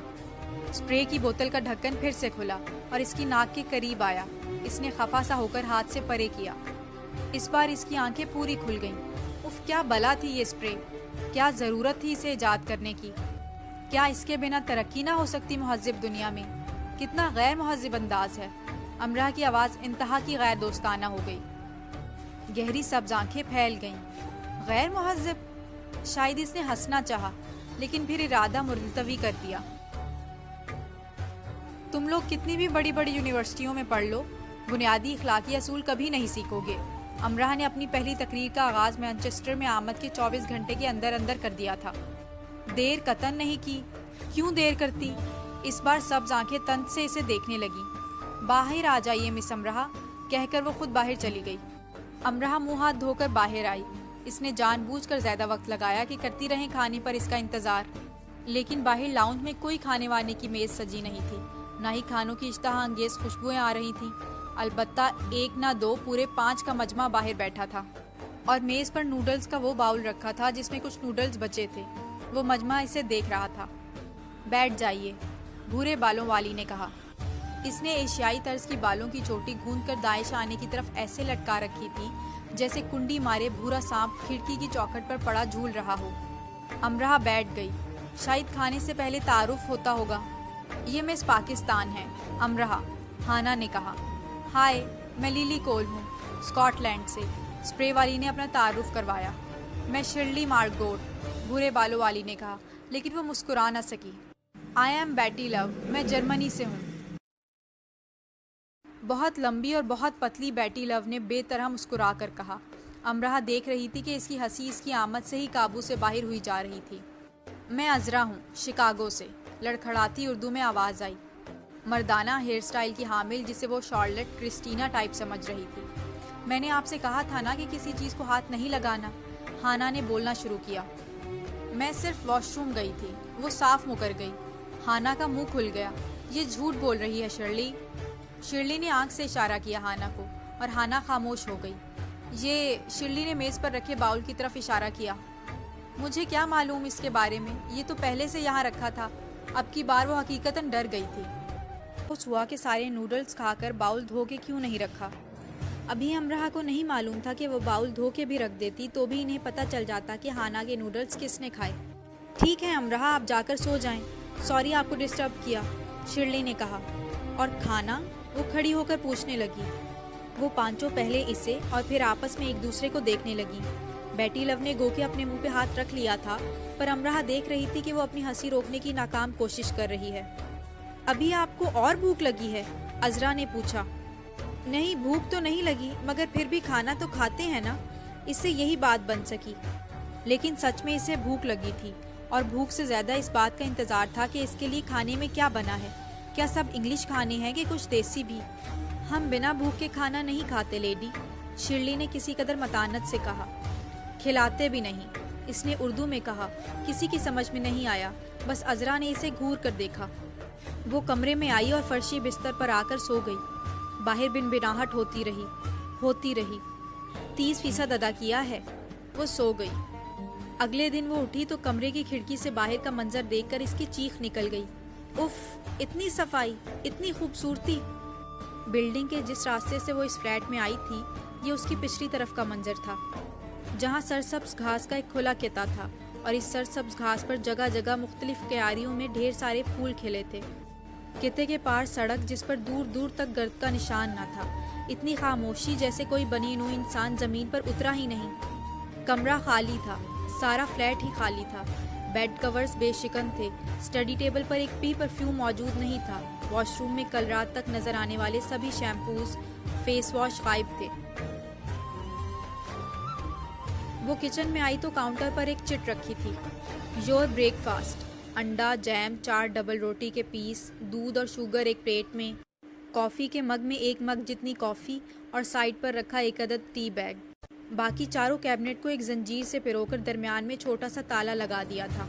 اسپرے کی بوتل کا ڈھکن پھر سے کھلا اور اس کی ناک کے قریب آیا۔ اس نے خفا سا ہو کر ہاتھ سے پرے کیا۔ اس بار اس کی آنکھیں پوری کھل گئیں۔ اف، کیا بلا تھی یہ اسپرے! کیا ضرورت تھی اسے ایجاد کرنے کی؟ کیا اس کے بنا ترقی نہ ہو سکتی مہذب دنیا میں؟ کتنا غیر مہذب انداز ہے۔ امرہ کی آواز انتہا کی غیر دوستانہ ہو گئی۔ گہری سبز آنکھیں پھیل گئیں۔ غیر مہذب؟ شاید اس نے ہنسنا چاہا، لیکن پھر ارادہ ملتوی کر دیا۔ تم لوگ کتنی بھی بڑی بڑی یونیورسٹیوں میں پڑھ لو، بنیادی اخلاقی اصول کبھی نہیں سیکھو گے۔ امرہ نے اپنی پہلی تقریر کا آغاز مانچسٹر میں آمد کے 24 گھنٹے کے اندر کر دیا تھا۔ دیر قطعاً نہیں کی۔ کیوں دیر کرتی؟ اس بار سبز آنکھیں تند سے اسے دیکھنے لگیں۔ باہر آ جائیے مس امرہ، کہہ کر وہ خود باہر چلی گئی۔ امرہ منہ ہاتھ دھو کر باہر آئی۔ اس نے جان بوجھ کر زیادہ وقت لگایا کہ کرتی رہیں کھانے پر اس کا انتظار، لیکن باہر لاؤنج میں کوئی کھانے وانے کی میز سجی نہیں تھی، نہ ہی کھانوں کی اشتہا انگیز خوشبوئیں آ رہی تھیں۔ البتہ 1 نہ 2 پورے 5 کا مجمع باہر بیٹھا تھا، اور میز پر نوڈلز کا وہ باؤل رکھا تھا جس میں کچھ نوڈلز بچے تھے۔ وہ مجمع اسے دیکھ رہا تھا۔ بیٹھ جائیے، بھورے بالوں والی نے کہا۔ اس نے ایشیائی طرز کی بالوں کی چوٹی گھوند کر دائیں شانے کی طرف ایسے لٹکا رکھی تھی جیسے کنڈی مارے بھورا سانپ کھڑکی کی چوکھٹ پر پڑا جھول رہا ہو۔ امرہ بیٹھ گئی۔ شاید کھانے سے پہلے تعارف ہوتا ہوگا۔ یہ مس پاکستان ہے، امرہ، ہانا نے کہا۔ ہائے، میں لیلی کول ہوں، اسکاٹ لینڈ سے۔ اسپرے والی نے اپنا تعارف کروایا۔ میں شرلی مارگوٹ، بھورے بالوں والی نے کہا، لیکن وہ مسکرا نہ سکی۔ آئی ایم بیٹی لو، میں جرمنی سے ہوں۔ بہت لمبی اور بہت پتلی بیٹی لو نے بے طرح مسکرا کر کہا۔ امرہ دیکھ رہی تھی کہ اس کی ہنسی اس کی آمد سے ہی قابو سے باہر ہوئی جا رہی تھی۔ میں عذرا ہوں، شکاگو سے، لڑکھڑاتی اردو میں آواز آئی۔ مردانہ ہیئر سٹائل کی حامل جسے وہ شارلٹ کرسٹینا ٹائپ سمجھ رہی تھی۔ میں نے آپ سے کہا تھا نا کہ کسی چیز کو ہاتھ نہیں لگانا، ہانا نے بولنا شروع کیا۔ میں صرف واش روم گئی تھی، وہ صاف مکر گئی۔ ہانا کا منہ کھل گیا۔ یہ جھوٹ بول رہی ہے شرلی۔ شرلی نے آنکھ سے اشارہ کیا ہانا کو، اور ہانا خاموش ہو گئی۔ یہ، شرلی نے میز پر رکھے باؤل کی طرف اشارہ کیا۔ مجھے کیا معلوم اس کے بارے میں، یہ تو پہلے سے یہاں رکھا تھا۔ اب کی بار وہ حقیقتاً ڈر گئی تھی۔ کچھ ہوا کہ سارے نوڈلز کھا کر باؤل دھو کے کیوں نہیں رکھا۔ ابھی امرہ کو نہیں معلوم تھا کہ وہ باؤل دھو کے بھی رکھ دیتی تو بھی انہیں پتہ چل جاتا کہ ہانا کے نوڈلز کس نے کھائے۔ ٹھیک ہے امرہ، آپ جا کر سو جائیں، سوری آپ کو ڈسٹرب کیا، شرلی نے کہا۔ اور کھانا؟ وہ کھڑی ہو کر پوچھنے لگی۔ وہ پانچوں پہلے اسے اور پھر آپس میں ایک دوسرے کو دیکھنے لگی۔ بیٹی لو نے گو کے اپنے منہ پہ ہاتھ رکھ لیا تھا، پر امرہ دیکھ رہی تھی کہ وہ اپنی ہنسی روکنے کی ناکام کوشش کر رہی ہے۔ ابھی آپ کو اور بھوک لگی ہے؟ عذرا نے پوچھا۔ نہیں، بھوک تو نہیں لگی، مگر پھر بھی کھانا تو کھاتے ہیں نا، اس سے یہی بات بن سکی۔ لیکن سچ میں اسے بھوک لگی تھی، اور بھوک سے زیادہ اس بات کا انتظار تھا کہ اس کے لیے کھانے میں کیا بنا ہے۔ کیا سب انگلش کھانے ہیں کہ کچھ دیسی بھی؟ ہم بنا بھوک کے کھانا نہیں کھاتے لیڈی، شرلی نے کسی قدر متانت سے کہا۔ کھلاتے بھی نہیں، اس نے اردو میں کہا۔ کسی کی سمجھ میں نہیں آیا، بس عذرا نے اسے گھور کر دیکھا۔ وہ کمرے میں آئی اور فرشی بستر پر آ کر سو گئی۔ باہر بنبناہٹ ہوتی رہی۔ 30% ادا کیا ہے۔ وہ سو گئی۔ اگلے دن وہ اٹھی تو کمرے کی کھڑکی سے باہر کا منظر دیکھ کر اس کی چیخ نکل گئی۔ اف، اتنی صفائی، اتنی خوبصورتی! بلڈنگ کے جس راستے سے وہ اس فلیٹ میں آئی تھی، یہ اس کی پچھلی طرف کا منظر تھا، جہاں سرسبز گھاس کا ایک کھلا کتا تھا، اور اس سرسبز گھاس پر جگہ جگہ مختلف کیاریوں میں ڈھیر سارے پھول کھلے تھے۔ کتے کے پار سڑک، جس پر دور دور تک گرد کا نشان نہ تھا، اتنی خاموشی جیسے کوئی بنی نوع انسان زمین پر اترا ہی نہیں۔ کمرہ خالی تھا، سارا فلیٹ ہی خالی تھا۔ بیڈ کورز بے شکن تھے، اسٹڈی ٹیبل پر ایک بھی پرفیوم موجود نہیں تھا، واش روم میں کل رات تک نظر آنے والے سبھی شیمپوز، فیس واش غائب تھے۔ وہ کچن میں آئی تو کاؤنٹر پر ایک چٹ رکھی تھی، یور بریک فاسٹ، انڈا، جیم، 4 ڈبل روٹی کے پیس، دودھ اور شوگر ایک پلیٹ میں، کافی کے مگ میں 1 مگ جتنی کافی، اور سائڈ پر رکھا 1 عدد ٹی بیگ۔ باقی چاروں کیبنٹ کو ایک زنجیر سے پرو کر درمیان میں چھوٹا سا تالا لگا دیا تھا۔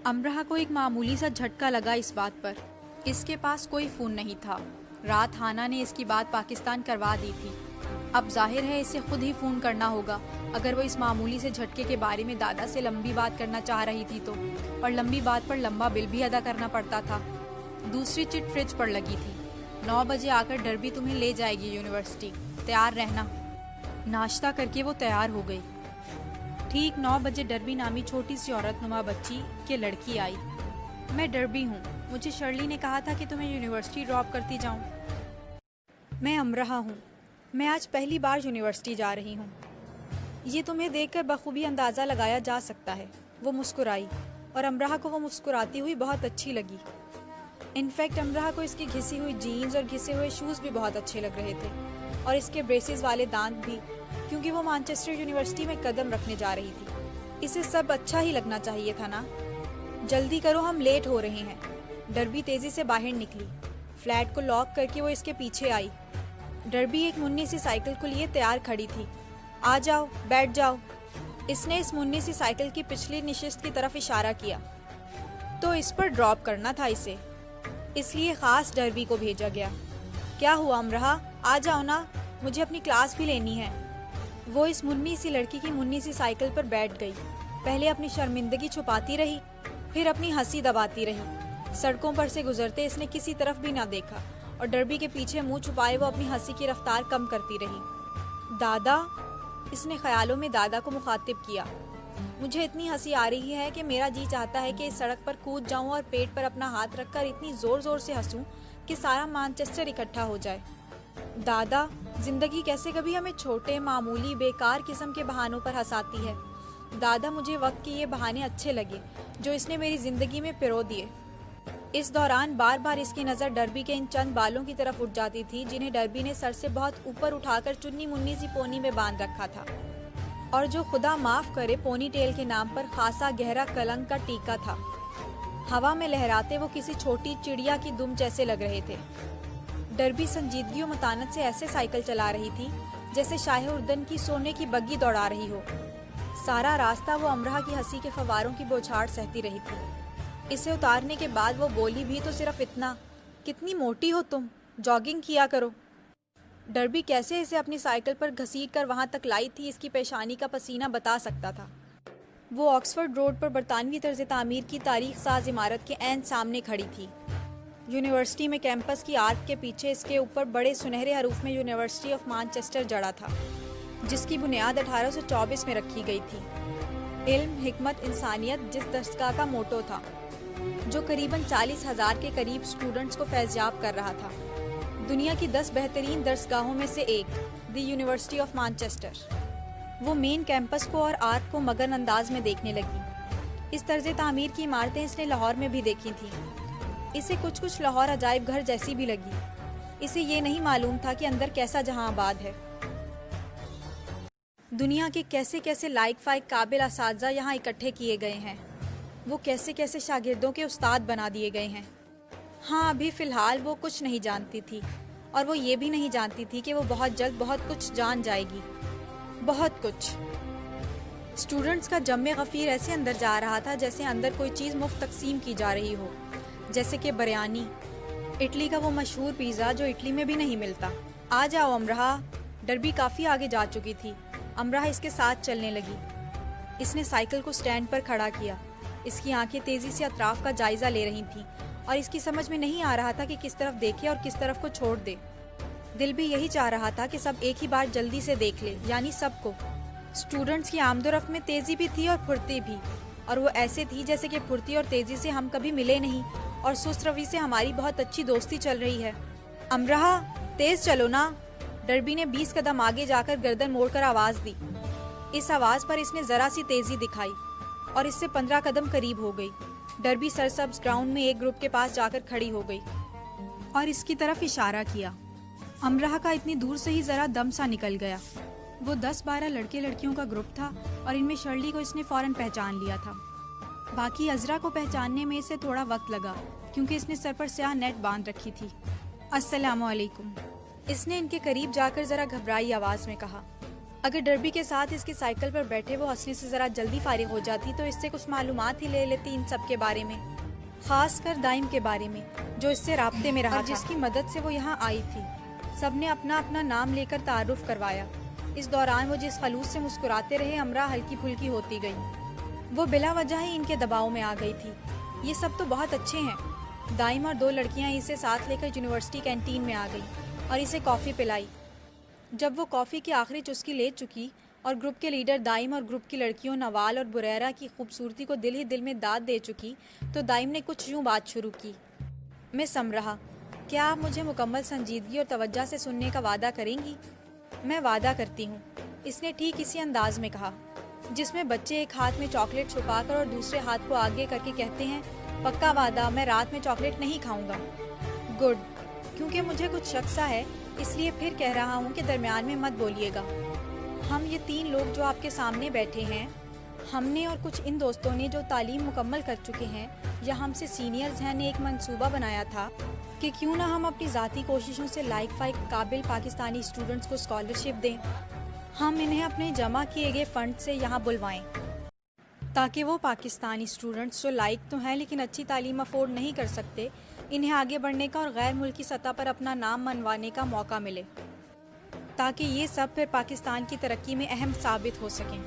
امرہ کو ایک معمولی سا جھٹکا لگا اس بات پر۔ اس کے پاس کوئی فون نہیں تھا۔ رات ہانا نے اس کی بات پاکستان کروا دی تھی۔ اب ظاہر ہے اسے خود ہی فون کرنا ہوگا اگر وہ اس معمولی سے جھٹکے کے بارے میں دادا سے لمبی بات کرنا چاہ رہی تھی تو، اور لمبی بات پر لمبا بل بھی ادا کرنا پڑتا تھا۔ دوسری چٹ فریج پر لگی تھی، 9 بجے آ کر ڈربی تمہیں لے جائے گی یونیورسٹی، تیار رہنا۔ ناشتہ کر کے وہ تیار ہو گئی۔ ٹھیک 9 بجے ڈربی نامی چھوٹی سی عورت نما بچی کے لڑکی آئی۔ میں ڈربی ہوں، مجھے شرلی نے کہا تھا کہ تمہیں یونیورسٹی ڈراپ کرتی جاؤں۔ میں امرہ ہوں، میں آج پہلی بار یونیورسٹی جا رہی ہوں۔ یہ تمہیں دیکھ کر بخوبی اندازہ لگایا جا سکتا ہے۔ وہ مسکرائی، اور امرہ کو وہ مسکراتی ہوئی بہت اچھی لگی۔ انفیکٹ امرہ کو اس کی گھسی ہوئی جینز اور گھسے ہوئے شوز بھی بہت اچھے لگ رہے تھے، اور اس کے بریسز والے دانت بھی، کیونکہ وہ مانچسٹر یونیورسٹی میں قدم رکھنے جا رہی تھی۔ اسے سب اچھا ہی لگنا چاہیے تھا نا۔ جلدی کرو، ہم لیٹ ہو رہے ہیں۔ ڈربی تیزی سے باہر نکلی، فلیٹ کو لاک کر کے وہ اس کے پیچھے آئی۔ ڈربی ایک منی سی سائیکل کو لیے تیار کھڑی تھی۔ آ جاؤ، بیٹھ جاؤ۔ اس نے اس منی سی سائیکل کی پچھلی نشست کی طرف اشارہ کیا۔ تو اس پر ڈراپ کرنا تھا اسے، اس لیے خاص ڈربی کو بھیجا گیا۔ کیا ہوا امرہ، آ جاؤ نا، مجھے اپنی کلاس بھی لینی ہے۔ وہ اس منی سی لڑکی کی منی سی سائیکل پر بیٹھ گئی۔ پہلے اپنی شرمندگی چھپاتی رہی، پھر اپنی ہنسی دباتی رہی۔ سڑکوں پر سے گزرتے اس نے کسی طرف بھی نہ دیکھا، اور ڈربی کے پیچھے منہ چھپائے وہ اپنی ہنسی کی رفتار کم کرتی رہی۔ دادا، اس نے خیالوں میں دادا کو مخاطب کیا، مجھے اتنی ہنسی آ رہی ہے کہ میرا جی چاہتا ہے کہ اس سڑک پر کود جاؤں اور پیٹ پر اپنا ہاتھ رکھ کر اتنی زور زور سے ہنسوں کہ سارا مانچسٹر اکٹھا ہو جائے۔ دادا، زندگی کیسے کبھی ہمیں چھوٹے، معمولی، بیکار قسم کے بہانوں پر ہنساتی ہے۔ دادا، مجھے وقت کے یہ بہانے اچھے لگے جو اس نے میری زندگی میں پرو دیے۔ اس دوران بار بار اس کی نظر ڈربی کے ان چند بالوں کی طرف اٹھ جاتی تھی جنہیں ڈربی نے سر سے بہت اوپر اٹھا کر چنی منی سی پونی میں باندھ رکھا تھا، اور جو خدا معاف کرے پونی ٹیل کے نام پر خاصا گہرا کلنک کا ٹیکا تھا۔ ہوا میں لہراتے وہ کسی چھوٹی چڑیا کی دم جیسے لگ رہے تھے۔ ڈربی سنجیدگی و متانت سے ایسے سائیکل چلا رہی تھی جیسے شاہ اردن کی سونے کی بگی دوڑا رہی ہو۔ سارا راستہ وہ امرہ کی ہنسی کے فواروں کی بوچھاڑ سہتی رہی تھی۔ اسے اتارنے کے بعد وہ بولی بھی تو صرف اتنا، کتنی موٹی ہو تم، جاگنگ کیا کرو۔ ڈربی کیسے اسے اپنی سائیکل پر گھسیٹ کر وہاں تک لائی تھی اس کی پیشانی کا پسینہ بتا سکتا تھا۔ وہ آکسفورڈ روڈ پر برطانوی طرز تعمیر کی تاریخ ساز عمارت کے عین سامنے کھڑی تھی۔ یونیورسٹی میں کیمپس کی آرک کے پیچھے اس کے اوپر بڑے سنہرے حروف میں یونیورسٹی آف مانچسٹر جڑا تھا، جس کی بنیاد 1824 میں رکھی گئی تھی۔ علم، حکمت، انسانیت جس درسگاہ کا موٹو تھا، جو قریباً 40,000 کے قریب اسٹوڈنٹس کو فیضیاب کر رہا تھا۔ دنیا کی 10 بہترین درسگاہوں میں سے ایک، دی یونیورسٹی آف مانچسٹر۔ وہ مین کیمپس کو اور آرک کو مگن انداز میں دیکھنے لگی۔ اس طرز تعمیر کی عمارتیں اس نے لاہور میں بھی دیکھی تھیں۔ اسے کچھ کچھ لاہور عجائب گھر جیسی بھی لگی۔ اسے یہ نہیں معلوم تھا کہ اندر کیسا جہاں آباد ہے۔ دنیا کے کیسے کیسے لائق فائق قابل اساتذہ یہاں اکٹھے کیے گئے ہیں، وہ کیسے کیسے شاگردوں کے استاد بنا دیے گئے ہیں۔ ہاں، ابھی فی الحال وہ کچھ نہیں جانتی تھی، اور وہ یہ بھی نہیں جانتی تھی کہ وہ بہت جلد بہت کچھ جان جائے گی، بہت کچھ۔ اسٹوڈنٹس کا جم غفیر ایسے اندر جا رہا تھا جیسے اندر کوئی چیز مفت تقسیم کی جا رہی ہو، جیسے کہ بریانی، اٹلی کا وہ مشہور پیزا جو اٹلی میں بھی نہیں ملتا۔ آ جاؤ امرہ۔ ڈربی کافی آگے جا چکی تھی، امرہ اس کے ساتھ چلنے لگی۔ اس نے سائیکل کو سٹینڈ پر کھڑا کیا۔ اس کی آنکھیں تیزی سے اطراف کا جائزہ لے رہی تھیں، اور اس کی سمجھ میں نہیں آ رہا تھا کہ کس طرف دیکھے اور کس طرف کو چھوڑ دے۔ دل بھی یہی چاہ رہا تھا کہ سب ایک ہی بار جلدی سے دیکھ لے، یعنی سب کو۔ اسٹوڈنٹس کی آمد و رفت میں تیزی بھی تھی اور پھرتی بھی، اور وہ ایسے تھی جیسے کہ پھرتی اور تیزی سے ہم کبھی ملے نہیں، اور سست روی سے ہماری بہت اچھی دوستی چل رہی ہے۔ امرہ، تیز چلو نا۔ ڈربی نے 20 قدم آگے جا کر گردن موڑ کر آواز دی۔ اس آواز پر اس نے ذرا سی تیزی دکھائی، اور اس سے 15 قدم قریب ہو گئی۔ ڈربی سرسبز گراؤنڈ میں ایک گروپ کے پاس جا کر کھڑی ہو گئی، اور اس کی طرف اشارہ کیا۔ امرہ کا اتنی دور سے ہی ذرا دم سا نکل گیا۔ وہ 10-12 لڑکے لڑکیوں کا گروپ تھا، اور ان میں شرلی کو اس نے فوراً پہچان لیا تھا۔ باقی عذرا کو پہچاننے میں اسے تھوڑا وقت لگا، کیونکہ اس نے سر پر سیاہ نیٹ باندھ رکھی تھی۔ السلام علیکم، اس نے ان کے قریب جا کر ذرا گھبرائی آواز میں کہا۔ اگر ڈربی کے ساتھ اس کے سائیکل پر بیٹھے وہ ہنسنے سے ذرا جلدی فارغ ہو جاتی تو اس سے کچھ معلومات ہی لے لیتی ان سب کے بارے میں، خاص کر دائم کے بارے میں، جو اس سے رابطے میں رہا اور جس کی مدد سے وہ یہاں آئی تھی۔ سب نے اپنا اپنا نام لے کر تعارف کروایا۔ اس دوران وہ جس خلوص سے مسکراتے رہے، امرہ ہلکی پھلکی ہوتی گئی۔ وہ بلا وجہ ہی ان کے دباؤ میں آ گئی تھی۔ یہ سب تو بہت اچھے ہیں۔ دائم اور 2 لڑکیاں اسے ساتھ لے کر یونیورسٹی کینٹین میں آ گئی اور اسے کافی پلائی۔ جب وہ کافی کی آخری چسکی لے چکی اور گروپ کے لیڈر دائم اور گروپ کی لڑکیوں نوال اور بریرہ کی خوبصورتی کو دل ہی دل میں داد دے چکی تو دائم نے کچھ یوں بات شروع کی۔ مس امرہ، کیا آپ مجھے مکمل سنجیدگی اور توجہ سے سننے کا وعدہ کریں گی؟ میں وعدہ کرتی ہوں، اس نے ٹھیک اسی انداز میں کہا جس میں بچے ایک ہاتھ میں چاکلیٹ چھپا کر اور دوسرے ہاتھ کو آگے کر کے کہتے ہیں، پکا وعدہ، میں رات میں چاکلیٹ نہیں کھاؤں گا۔ گڈ، کیونکہ مجھے کچھ شک سا ہے، اس لیے پھر کہہ رہا ہوں کہ درمیان میں مت بولیے گا۔ ہم یہ 3 لوگ جو آپ کے سامنے بیٹھے ہیں، ہم نے اور کچھ ان دوستوں نے جو تعلیم مکمل کر چکے ہیں یا ہم سے سینئرز ہیں، نے ایک منصوبہ بنایا تھا کہ کیوں نہ ہم اپنی ذاتی کوششوں سے لائق فائق قابل پاکستانی اسٹوڈنٹس کو اسکالرشپ دیں۔ ہم انہیں اپنے جمع کیے گئے فنڈ سے یہاں بلوائیں تاکہ وہ پاکستانی اسٹوڈنٹس جو لائق تو ہیں لیکن اچھی تعلیم افورڈ نہیں کر سکتے، انہیں آگے بڑھنے کا اور غیر ملکی سطح پر اپنا نام منوانے کا موقع ملے، تاکہ یہ سب پھر پاکستان کی ترقی میں اہم ثابت ہو سکیں۔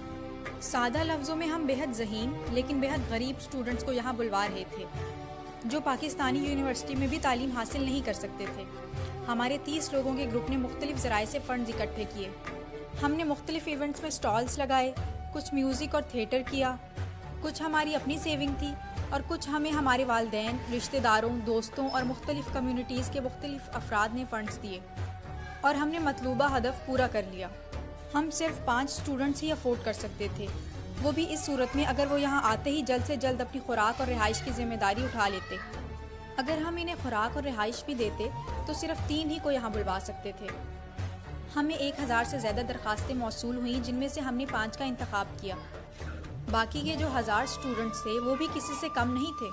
سادہ لفظوں میں ہم بہت ذہین لیکن بہت غریب اسٹوڈنٹس کو یہاں بلوا رہے تھے، جو پاکستانی یونیورسٹی میں بھی تعلیم حاصل نہیں کر سکتے تھے۔ ہمارے 30 لوگوں کے گروپ نے مختلف ذرائع سے فنڈز اکٹھے کیے۔ ہم نے مختلف ایونٹس میں سٹالز لگائے، کچھ میوزک اور تھیٹر کیا، کچھ ہماری اپنی سیونگ تھی اور کچھ ہمیں ہمارے والدین، رشتہ داروں، دوستوں اور مختلف کمیونٹیز کے مختلف افراد نے فنڈز دیے، اور ہم نے مطلوبہ ہدف پورا کر لیا۔ ہم صرف 5 اسٹوڈنٹس ہی افورڈ کر سکتے تھے، وہ بھی اس صورت میں اگر وہ یہاں آتے ہی جلد سے جلد اپنی خوراک اور رہائش کی ذمہ داری اٹھا لیتے۔ اگر ہم انہیں خوراک اور رہائش بھی دیتے تو صرف 3 ہی کو یہاں بلوا سکتے تھے۔ ہمیں 1000 سے زیادہ درخواستیں موصول ہوئیں، جن میں سے ہم نے 5 کا انتخاب کیا۔ باقی کے جو 1000 اسٹوڈنٹس تھے وہ بھی کسی سے کم نہیں تھے،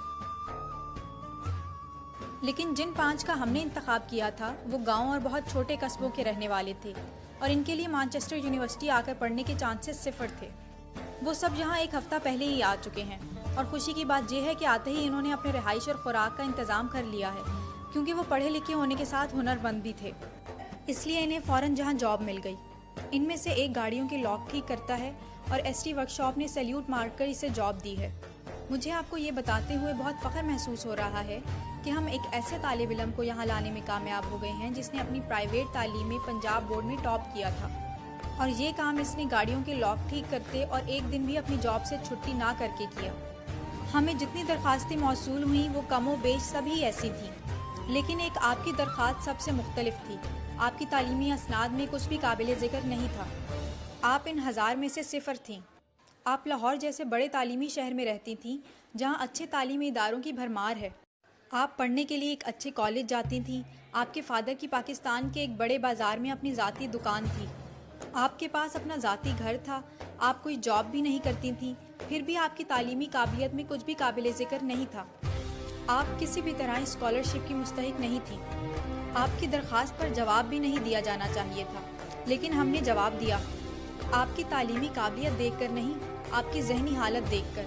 لیکن جن 5 کا ہم نے انتخاب کیا تھا وہ گاؤں اور بہت چھوٹے قصبوں کے رہنے والے تھے، اور ان کے لیے مانچسٹر یونیورسٹی آ کر پڑھنے کے چانسز 0 تھے۔ وہ سب یہاں 1 ہفتہ پہلے ہی آ چکے ہیں، اور خوشی کی بات یہ ہے کہ آتے ہی انہوں نے اپنے رہائش اور خوراک کا انتظام کر لیا ہے، کیونکہ وہ پڑھے لکھے ہونے کے ساتھ ہنر مند بھی تھے، اس لیے انہیں فوراً جہاں جاب مل گئی۔ ان میں سے ایک گاڑیوں کے لاک ٹھیک کرتا ہے، اور ایس ٹی ورک شاپ نے سیلیوٹ مار کر اسے جاب دی ہے۔ مجھے آپ کو یہ بتاتے ہوئے بہت فخر محسوس ہو رہا ہے کہ ہم ایک ایسے طالب علم کو یہاں لانے میں کامیاب ہو گئے ہیں جس نے اپنی پرائیویٹ تعلیم میں پنجاب بورڈ میں ٹاپ کیا تھا، اور یہ کام اس نے گاڑیوں کے لاک ٹھیک کرتے اور ایک دن بھی اپنی جاب سے چھٹی نہ کر کے کیا۔ ہمیں جتنی درخواستیں موصول ہوئیں وہ کم و بیش سبھی ایسی تھیں، لیکن ایک آپ کی درخواست سب سے مختلف تھی۔ آپ کی تعلیمی اسناد میں کچھ بھی قابل ذکر نہیں تھا۔ آپ ان 1000 میں سے 0 تھیں۔ آپ لاہور جیسے بڑے تعلیمی شہر میں رہتی تھیں جہاں اچھے تعلیمی اداروں کی بھرمار ہے۔ آپ پڑھنے کے لیے ایک اچھے کالج جاتی تھیں، آپ کے فادر کی پاکستان کے ایک بڑے بازار میں اپنی ذاتی دکان تھی، آپ کے پاس اپنا ذاتی گھر تھا، آپ کوئی جاب بھی نہیں کرتی تھیں، پھر بھی آپ کی تعلیمی قابلیت میں کچھ بھی قابل ذکر نہیں تھا۔ آپ کسی بھی طرح اسکالرشپ کی مستحق نہیں تھی، آپ کی درخواست پر جواب بھی نہیں دیا جانا چاہیے تھا، لیکن ہم نے جواب دیا۔ آپ کی تعلیمی قابلیت دیکھ کر نہیں، آپ کی ذہنی حالت دیکھ کر۔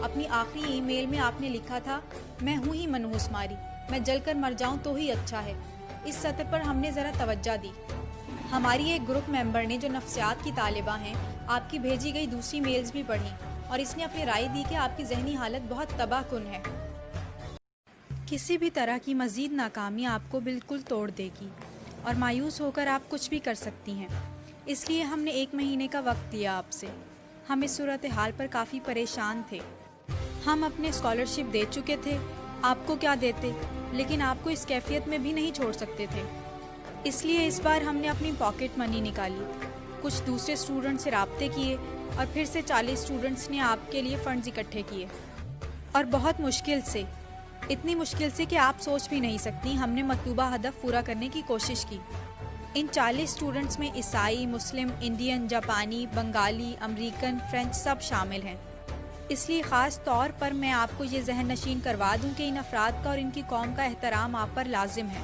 اپنی آخری ای میل میں آپ نے لکھا تھا، میں ہوں ہی منحوس ماری، میں جل کر مر جاؤں تو ہی اچھا ہے۔ اس سطر پر ہم نے ذرا توجہ دی۔ ہماری ایک گروپ ممبر نے جو نفسیات کی طالبہ ہیں، آپ کی بھیجی گئی دوسری میلز بھی پڑھیں، اور اس نے اپنی رائے دی کہ آپ کی ذہنی حالت بہت تباہ کن ہے۔ کسی بھی طرح کی مزید ناکامی آپ کو بالکل توڑ دے گی، اور مایوس ہو کر آپ کچھ بھی کر سکتی ہیں۔ اس لیے ہم نے 1 مہینے کا وقت دیا آپ سے۔ ہم اس صورتحال پر کافی پریشان تھے۔ ہم اپنے اسکالرشپ دے چکے تھے، آپ کو کیا دیتے، لیکن آپ کو اس کیفیت میں بھی نہیں چھوڑ سکتے تھے۔ اس لیے اس بار ہم نے اپنی پاکٹ منی نکالی، کچھ دوسرے اسٹوڈنٹ سے رابطے کیے، اور پھر سے 40 اسٹوڈنٹس نے آپ کے لیے فنڈز اکٹھے کیے، اور بہت مشکل سے، اتنی مشکل سے کہ آپ سوچ بھی نہیں سکتی، ہم نے مطلوبہ ہدف پورا کرنے کی کوشش کی۔ ان 40 اسٹوڈنٹس میں عیسائی، مسلم، انڈین، جاپانی، بنگالی، امریکن، فرینچ سب شامل ہیں۔ اس لیے خاص طور پر میں آپ کو یہ ذہن نشین کروا دوں کہ ان افراد کا اور ان کی قوم کا احترام آپ پر لازم ہے۔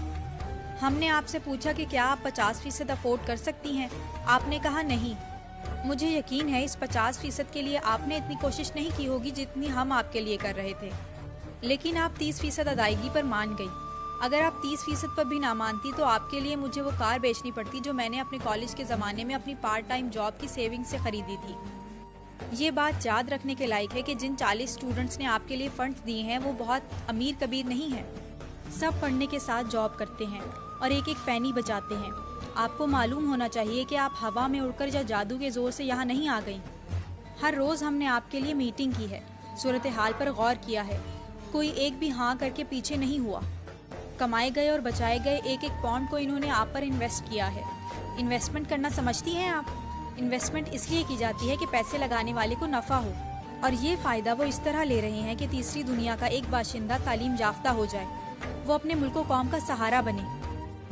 ہم نے آپ سے پوچھا کہ کیا آپ 50% افورڈ کر سکتی ہیں؟ آپ نے کہا نہیں۔ مجھے یقین ہے اس 50% کے لیے آپ نے اتنی کوشش نہیں کی ہوگی جتنی ہم آپ کے لیے کر رہے تھے، لیکن آپ 30% ادائیگی پر مان گئی۔ اگر آپ 30% پر بھی نہ مانتی تو آپ کے لیے مجھے وہ کار بیچنی پڑتی جو میں نے اپنے کالج کے زمانے میں اپنی پارٹ ٹائم جاب کی سیونگ سے خریدی تھی۔ یہ بات یاد رکھنے کے لائق ہے کہ جن 40 اسٹوڈنٹس نے آپ کے لیے فنڈز دیے ہیں وہ بہت امیر کبیر نہیں ہیں، سب پڑھنے کے ساتھ جاب کرتے ہیں اور ایک ایک پینی بچاتے ہیں۔ آپ کو معلوم ہونا چاہیے کہ آپ ہوا میں اڑ کر یا جادو کے زور سے یہاں نہیں آ گئیں۔ ہر روز ہم نے آپ کے لیے میٹنگ کی ہے، صورتحال پر غور کیا ہے، کوئی ایک بھی ہاں کر کے پیچھے نہیں ہوا۔ کمائے گئے اور بچائے گئے ایک ایک پاؤنڈ کو انہوں نے آپ پر انویسٹ کیا ہے۔ انویسٹمنٹ کرنا سمجھتی ہیں آپ؟ انویسٹمنٹ اس لیے کی جاتی ہے کہ پیسے لگانے والے کو نفع ہو، اور یہ فائدہ وہ اس طرح لے رہے ہیں کہ تیسری دنیا کا ایک باشندہ تعلیم یافتہ ہو جائے، وہ اپنے ملک و قوم کا سہارا بنے۔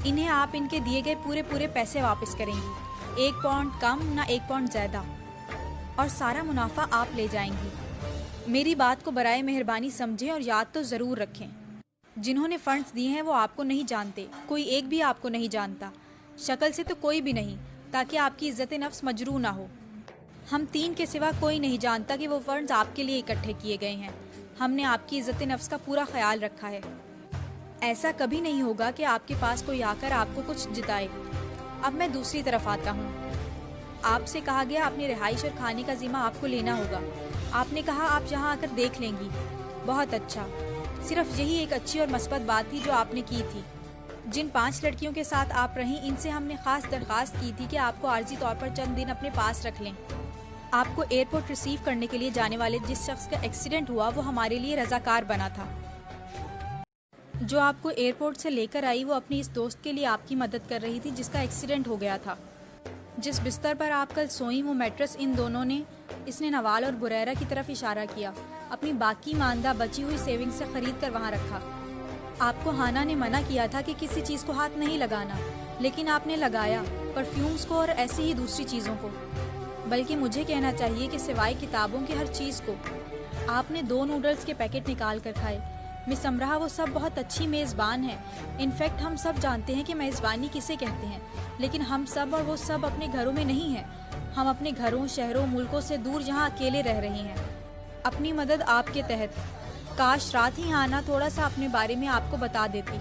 انہیں آپ ان کے دیے گئے پورے پیسے واپس کریں گی، 1 پاؤنڈ کم نہ 1 پاؤنڈ زیادہ، اور سارا منافع آپ لے جائیں گی۔ میری بات کو برائے مہربانی سمجھیں اور یاد تو ضرور رکھیں، جنہوں نے فنڈز دیے ہیں وہ آپ کو نہیں جانتے، کوئی ایک بھی آپ کو نہیں جانتا، شکل سے تو کوئی بھی نہیں، تاکہ آپ کی عزت نفس مجروح نہ ہو۔ ہم 3 کے سوا کوئی نہیں جانتا کہ وہ فنڈز آپ کے لیے اکٹھے کیے گئے ہیں۔ ہم نے آپ کی عزت نفس کا پورا خیال رکھا ہے۔ ایسا کبھی نہیں ہوگا کہ آپ کے پاس کوئی آ کر آپ کو کچھ جتائے۔ اب میں دوسری طرف آتا ہوں۔ آپ سے کہا گیا اپنی رہائش اور کھانے کا ذمہ آپ کو لینا ہوگا۔ آپ نے کہا آپ یہاں آ کر دیکھ لیں گی۔ بہت اچھا، صرف یہی ایک اچھی اور مثبت بات تھی جو آپ نے کی تھی۔ جن 5 لڑکیوں کے ساتھ آپ رہیں، ان سے ہم نے خاص درخواست کی تھی کہ آپ کو عارضی طور پر چند دن اپنے پاس رکھ لیں۔ آپ کو ایئرپورٹ ریسیو کرنے کے لیے جانے والے جس شخص کا ایکسیڈنٹ ہوا وہ ہمارے لیے رضاکار بنا تھا۔ جو آپ کو ایئرپورٹ سے لے کر آئی وہ اپنی اس دوست کے لیے آپ کی مدد کر رہی تھی جس کا ایکسیڈنٹ ہو گیا تھا۔ جس بستر پر آپ کل سوئیں وہ میٹرس ان دونوں نے، اس نے نوال اور بریرہ کی طرف اشارہ کیا، اپنی باقی ماندہ بچی ہوئی سیونگ سے خرید کر وہاں رکھا۔ آپ کو ہانا نے منع کیا تھا کہ کسی چیز کو ہاتھ نہیں لگانا، لیکن آپ نے لگایا، پرفیومز کو اور ایسی ہی دوسری چیزوں کو، بلکہ مجھے کہنا چاہیے کہ سوائے کتابوں کے ہر چیز کو۔ آپ نے 2 نوڈلز کے پیکٹ نکال کر کھائے۔ مس امرہ وہ سب بہت اچھی میزبان ہیں، انفیکٹ ہم سب جانتے ہیں کہ میزبانی کسے کہتے ہیں، لیکن ہم سب اور وہ سب اپنے گھروں میں نہیں ہیں، ہم اپنے گھروں، شہروں، ملکوں سے دور جہاں اکیلے رہ رہے ہیں، اپنی مدد آپ کے تحت۔ کاش رات ہی آنا تھوڑا سا اپنے بارے میں آپ کو بتا دیتی۔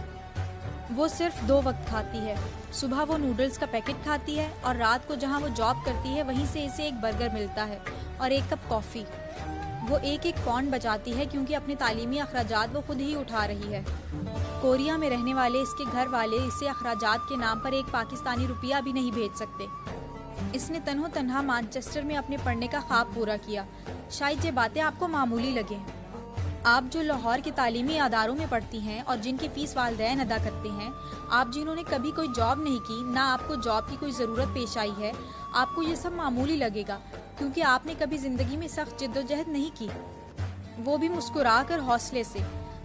وہ صرف 2 وقت کھاتی ہے، صبح وہ نوڈلز کا پیکٹ کھاتی ہے، اور رات کو جہاں وہ جاب کرتی ہے وہیں سے اسے ایک برگر ملتا ہے اور 1 کپ کافی۔ وہ 1 پاؤنڈ بچاتی ہے کیونکہ اپنے تعلیمی اخراجات وہ خود ہی اٹھا رہی ہے۔ کوریا میں رہنے والے اس کے گھر والے اسے اخراجات کے نام پر 1 پاکستانی روپیہ بھی نہیں بھیج سکتے۔ اس نے تنہا مانچسٹر میں اپنے پڑھنے کا خواب پورا کیا۔ شاید یہ باتیں آپ کو معمولی لگیں۔ آپ جو لاہور کے تعلیمی اداروں میں پڑھتی ہیں اور جن کی فیس والدین ادا کرتے ہیں، آپ جنہوں نے کبھی کوئی جاب نہیں کی، نہ آپ کو جاب کی کوئی ضرورت پیش آئی ہے، آپ کو یہ سب معمولی لگے گا کیونکہ آپ نے کبھی زندگی میں سخت جد و جہد نہیں کی، وہ بھی مسکرا کر، حوصلے سے۔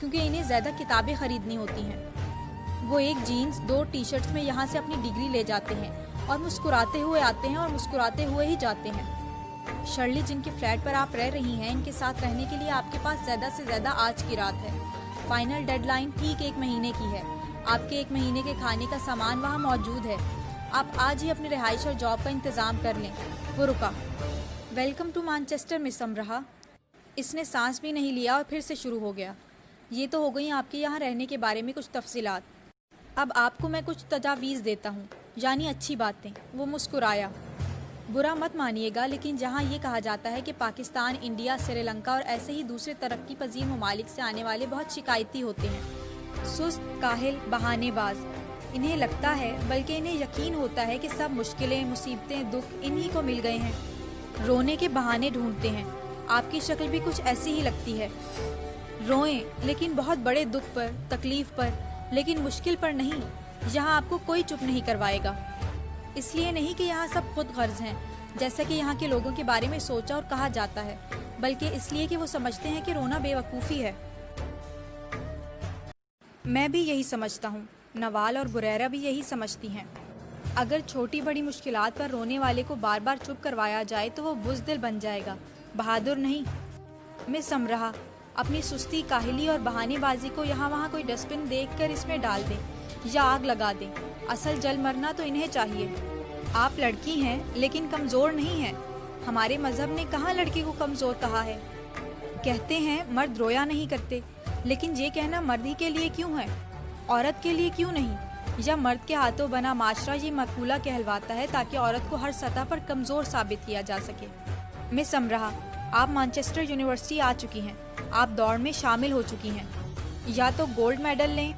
کیونکہ انہیں زیادہ کتابیں خریدنی ہوتی ہیں۔ وہ ایک جینز 2 ٹی شرٹس میں یہاں سے اپنی ڈگری لے جاتے ہیں اور مسکراتے ہوئے آتے ہیں اور مسکراتے ہوئے ہی جاتے ہیں۔ شرلی، جن کے فلیٹ پر آپ رہ رہی ہیں، ان کے ساتھ رہنے کے لیے آپ کے پاس زیادہ سے زیادہ آج کی رات ہے۔ فائنل ڈیڈ لائن ٹھیک 1 مہینے کی ہے۔ آپ کے 1 مہینے کے کھانے کا سامان وہاں موجود ہے۔ آپ آج ہی اپنے رہائش اور جاب کا انتظام کر لیں۔ وہ رکا۔ ویلکم ٹو مانچسٹر مس امرہ۔ اس نے سانس بھی نہیں لیا اور پھر سے شروع ہو گیا۔ یہ تو ہو گئی آپ کے یہاں رہنے کے بارے میں کچھ تفصیلات۔ اب آپ کو میں کچھ تجاویز دیتا ہوں، یعنی اچھی باتیں۔ وہ مسکرایا۔ برا مت مانیے گا، لیکن جہاں یہ کہا جاتا ہے کہ پاکستان، انڈیا، سری لنکا اور ایسے ہی دوسرے ترقی پذیر ممالک سے آنے والے بہت شکایتی ہوتے ہیں، سست، کاہل، بہانے باز۔ انہیں لگتا ہے، بلکہ انہیں یقین ہوتا ہے کہ سب مشکلیں، مصیبتیں، دکھ انہی کو مل گئے ہیں۔ رونے کے بہانے ڈھونڈتے ہیں۔ آپ کی شکل بھی کچھ ایسی ہی لگتی ہے۔ روئیں، لیکن بہت بڑے دکھ پر، تکلیف پر، لیکن مشکل پر نہیں۔ یہاں آپ کو کوئی چپ نہیں کروائے گا۔ اس لیے نہیں کہ یہاں سب خود غرض ہیں، جیسا کہ یہاں کے لوگوں کے بارے میں سوچا اور کہا جاتا ہے، بلکہ اس لیے کہ وہ سمجھتے ہیں کہ رونا بے وقوفی ہے۔ میں بھی یہی سمجھتا ہوں۔ نوال اور بریرہ بھی یہی سمجھتی ہیں۔ اگر چھوٹی بڑی مشکلات پر رونے والے کو بار بار چپ کروایا جائے تو وہ بزدل بن جائے گا، بہادر نہیں۔ مس امرہ، اپنی سستی، کاہلی اور بہانے بازی کو یہاں وہاں کوئی ڈسٹ بن دیکھ کر اس میں ڈال دیں یا آگ لگا دیں۔ اصل جل مرنا تو انہیں چاہیے۔ آپ لڑکی ہیں لیکن کمزور نہیں ہیں۔ ہمارے مذہب نے کہاں لڑکی کو کمزور کہا ہے؟ کہتے ہیں مرد رویا نہیں کرتے، لیکن یہ کہنا مرد ہی کے لیے کیوں ہے؟ عورت کے لیے کیوں نہیں؟ یا مرد کے ہاتھوں بنا معاشرہ یہ مقولہ کہلواتا ہے تاکہ عورت کو ہر سطح پر کمزور ثابت کیا جا سکے۔ مس امرہ، آپ مانچسٹر یونیورسٹی آ چکی ہیں۔ آپ دوڑ میں شامل ہو چکی ہیں۔ یا تو گولڈ میڈل لیں،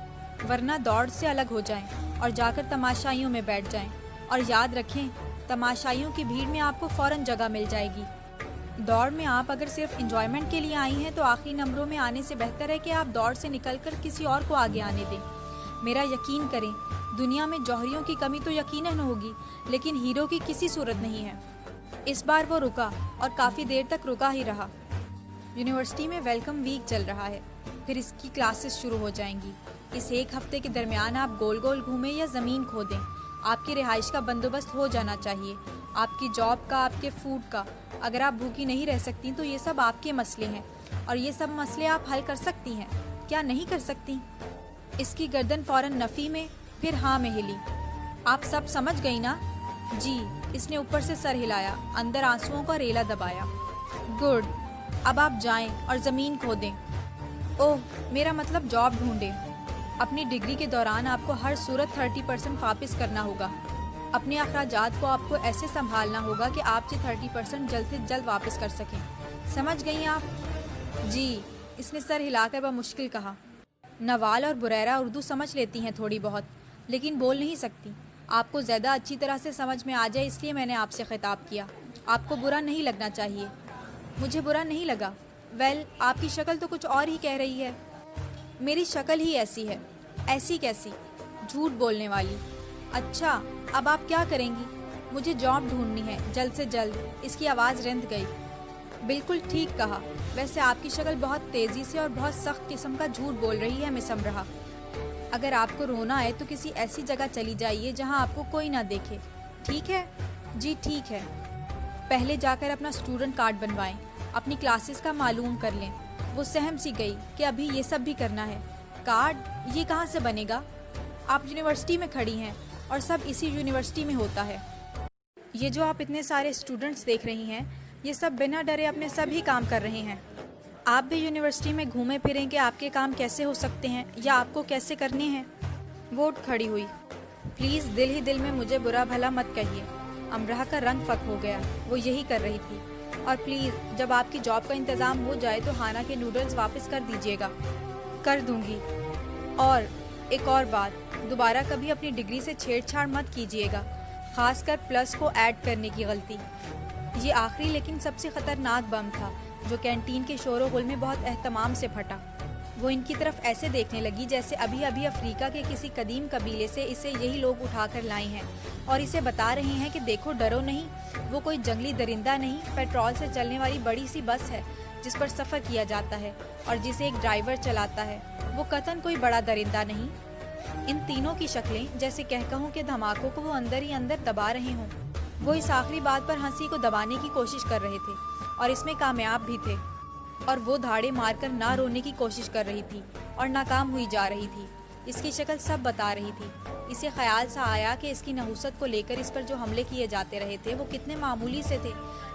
ورنہ دوڑ سے الگ ہو جائیں اور جا کر تماشائیوں میں بیٹھ جائیں۔ اور یاد رکھیں، تماشائیوں کی بھیڑ میں آپ کو فوراً جگہ مل جائے گی۔ دوڑ میں آپ اگر صرف انجوائمنٹ کے لیے آئی ہیں تو آخری نمبروں میں آنے سے بہتر ہے کہ آپ دوڑ سے نکل کر کسی اور کو آگے آنے دیں۔ میرا یقین کریں، دنیا میں جوہریوں کی کمی تو یقیناً ہوگی، لیکن ہیرو کی کسی صورت نہیں ہے۔ اس بار وہ رکا اور کافی دیر تک رکا ہی رہا۔ یونیورسٹی میں ویلکم ویک چل رہا ہے، پھر اس کی کلاسز شروع ہو جائیں گی۔ اس 1 ہفتے کے درمیان آپ گول گول گھومیں یا زمین کھودیں۔ آپ کی رہائش کا بندوبست ہو جانا چاہیے، آپ کی جاب کا، آپ کے فوڈ کا۔ اگر آپ بھوکی نہیں رہ سکتی تو یہ سب آپ کے مسئلے ہیں، اور یہ سب مسئلے آپ حل کر سکتی ہیں، کیا نہیں کر سکتی؟ اس کی گردن فوراً نفی میں، پھر ہاں میں ہلی۔ آپ سب سمجھ گئی نا؟ جی۔ اس نے اوپر سے سر ہلایا، اندر آنسوؤں کا ریلا دبایا۔ گڈ، اب آپ جائیں اور زمین کھودیں۔ اوہ، میرا مطلب جاب ڈھونڈیں۔ اپنی ڈگری کے دوران آپ کو ہر صورت 30% واپس کرنا ہوگا۔ اپنے اخراجات کو آپ کو ایسے سنبھالنا ہوگا کہ آپ یہ 30% جلد سے جلد واپس کر سکیں۔ سمجھ گئیں آپ؟ جی، اس نے سر ہلا کر بمشکل کہا۔ نوال اور بریرہ اردو سمجھ لیتی ہیں تھوڑی بہت، لیکن بول نہیں سکتی۔ آپ کو زیادہ اچھی طرح سے سمجھ میں آ جائے اس لیے میں نے آپ سے خطاب کیا۔ آپ کو برا نہیں لگنا چاہیے۔ مجھے برا نہیں لگا۔ ویل، آپ کی شکل تو کچھ اور ہی کہہ رہی ہے۔ میری شکل ہی ایسی ہے۔ ایسی کیسی؟ جھوٹ بولنے والی۔ اچھا، اب آپ کیا کریں گی؟ مجھے جاب ڈھونڈنی ہے، جلد سے جلد۔ اس کی آواز رند گئی۔ بالکل ٹھیک کہا۔ ویسے آپ کی شکل بہت تیزی سے اور بہت سخت قسم کا جھوٹ بول رہی ہے مس امرہ۔ اگر آپ کو رونا ہے تو کسی ایسی جگہ چلی جائیے جہاں آپ کو کوئی نہ دیکھے، ٹھیک ہے؟ جی ٹھیک ہے۔ پہلے جا کر اپنا اسٹوڈنٹ کارڈ بنوائیں، اپنی کلاسز کا معلوم کر لیں۔ وہ سہم سی گئی کہ ابھی یہ سب بھی کرنا ہے۔ کارڈ یہ کہاں سے بنے گا؟ آپ یونیورسٹی میں کھڑی ہیں اور سب اسی یونیورسٹی میں ہوتا ہے۔ یہ جو آپ اتنے سارے اسٹوڈنٹس دیکھ رہی ہیں، یہ سب بنا ڈرے اپنے سب ہی کام کر رہے ہیں۔ آپ بھی یونیورسٹی میں گھومے پھریں کہ آپ کے کام کیسے ہو سکتے ہیں یا آپ کو کیسے کرنے ہیں۔ وہ اٹھ کھڑی ہوئی۔ پلیز دل ہی دل میں مجھے برا بھلا مت کہیے۔ امرہ کا رنگ فک ہو گیا، وہ یہی کر رہی تھی۔ اور پلیز جب آپ کی جاب کا انتظام ہو جائے تو ہانا کے نوڈلز واپس کر دیجیے گا۔ کر دوں گی۔ اور ایک اور بات، دوبارہ کبھی اپنی ڈگری سے چھیڑ چھاڑ مت کیجیے گا، خاص کر پلس کو ایڈ کرنے کی غلطی۔ یہ آخری لیکن سب سے خطرناک بم تھا جو کینٹین کے شور و غل میں بہت اہتمام سے پھٹا۔ وہ ان کی طرف ایسے دیکھنے لگی جیسے ابھی ابھی افریقہ کے کسی قدیم قبیلے سے اسے یہی لوگ اٹھا کر لائے ہیں اور اسے بتا رہے ہیں کہ دیکھو ڈرو نہیں، وہ کوئی جنگلی درندہ نہیں، پیٹرول سے چلنے والی بڑی سی بس ہے جس پر سفر کیا جاتا ہے اور جسے ایک ڈرائیور چلاتا ہے، وہ قطعاً کوئی بڑا درندہ نہیں۔ ان تینوں کی شکلیں جیسے کہکہوں کے دھماکوں کو وہ اندر ہی اندر دبا رہے ہوں۔ وہ اس آخری بات پر ہنسی کو دبانے کی کوشش کر رہے تھے اور اس میں کامیاب بھی تھے، اور وہ دھاڑے مار کر نہ رونے کی کوشش کر رہی تھی اور ناکام ہوئی جا رہی تھی۔ اس کی شکل سب بتا رہی تھی۔ اسے خیال سا آیا کہ اس کی نحوست کو لے کر اس پر جو حملے کیے جاتے رہے تھے وہ کتنے معمولی سے تھے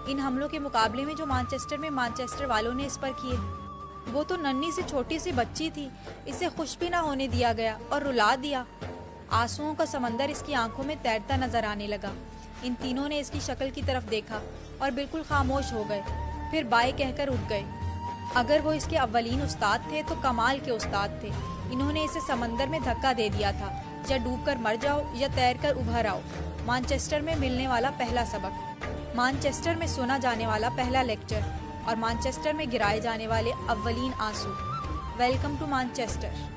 ان حملوں کے مقابلے میں جو مانچسٹر والوں نے اس پر کیے۔ وہ تو ننھی سی چھوٹی سی بچی تھی، اسے خوش بھی نہ ہونے دیا گیا اور رلا دیا۔ آنسوؤں کا سمندر اس کی آنکھوں میں تیرتا نظر آنے لگا۔ ان تینوں نے اس کی شکل کی طرف دیکھا اور بالکل خاموش ہو گئے، پھر بائے کہہ کر اٹھ گئے۔ اگر وہ اس کے اولین استاد تھے تو کمال کے استاد تھے۔ انہوں نے اسے سمندر میں دھکا دے دیا تھا، یا ڈوب کر مر جاؤ یا تیر کر ابھر آؤ۔ مانچسٹر میں ملنے والا پہلا سبق، مانچسٹر میں سنا جانے والا پہلا لیکچر، اور مانچسٹر میں گرائے جانے والے اولین آنسو۔ Welcome to Manchester.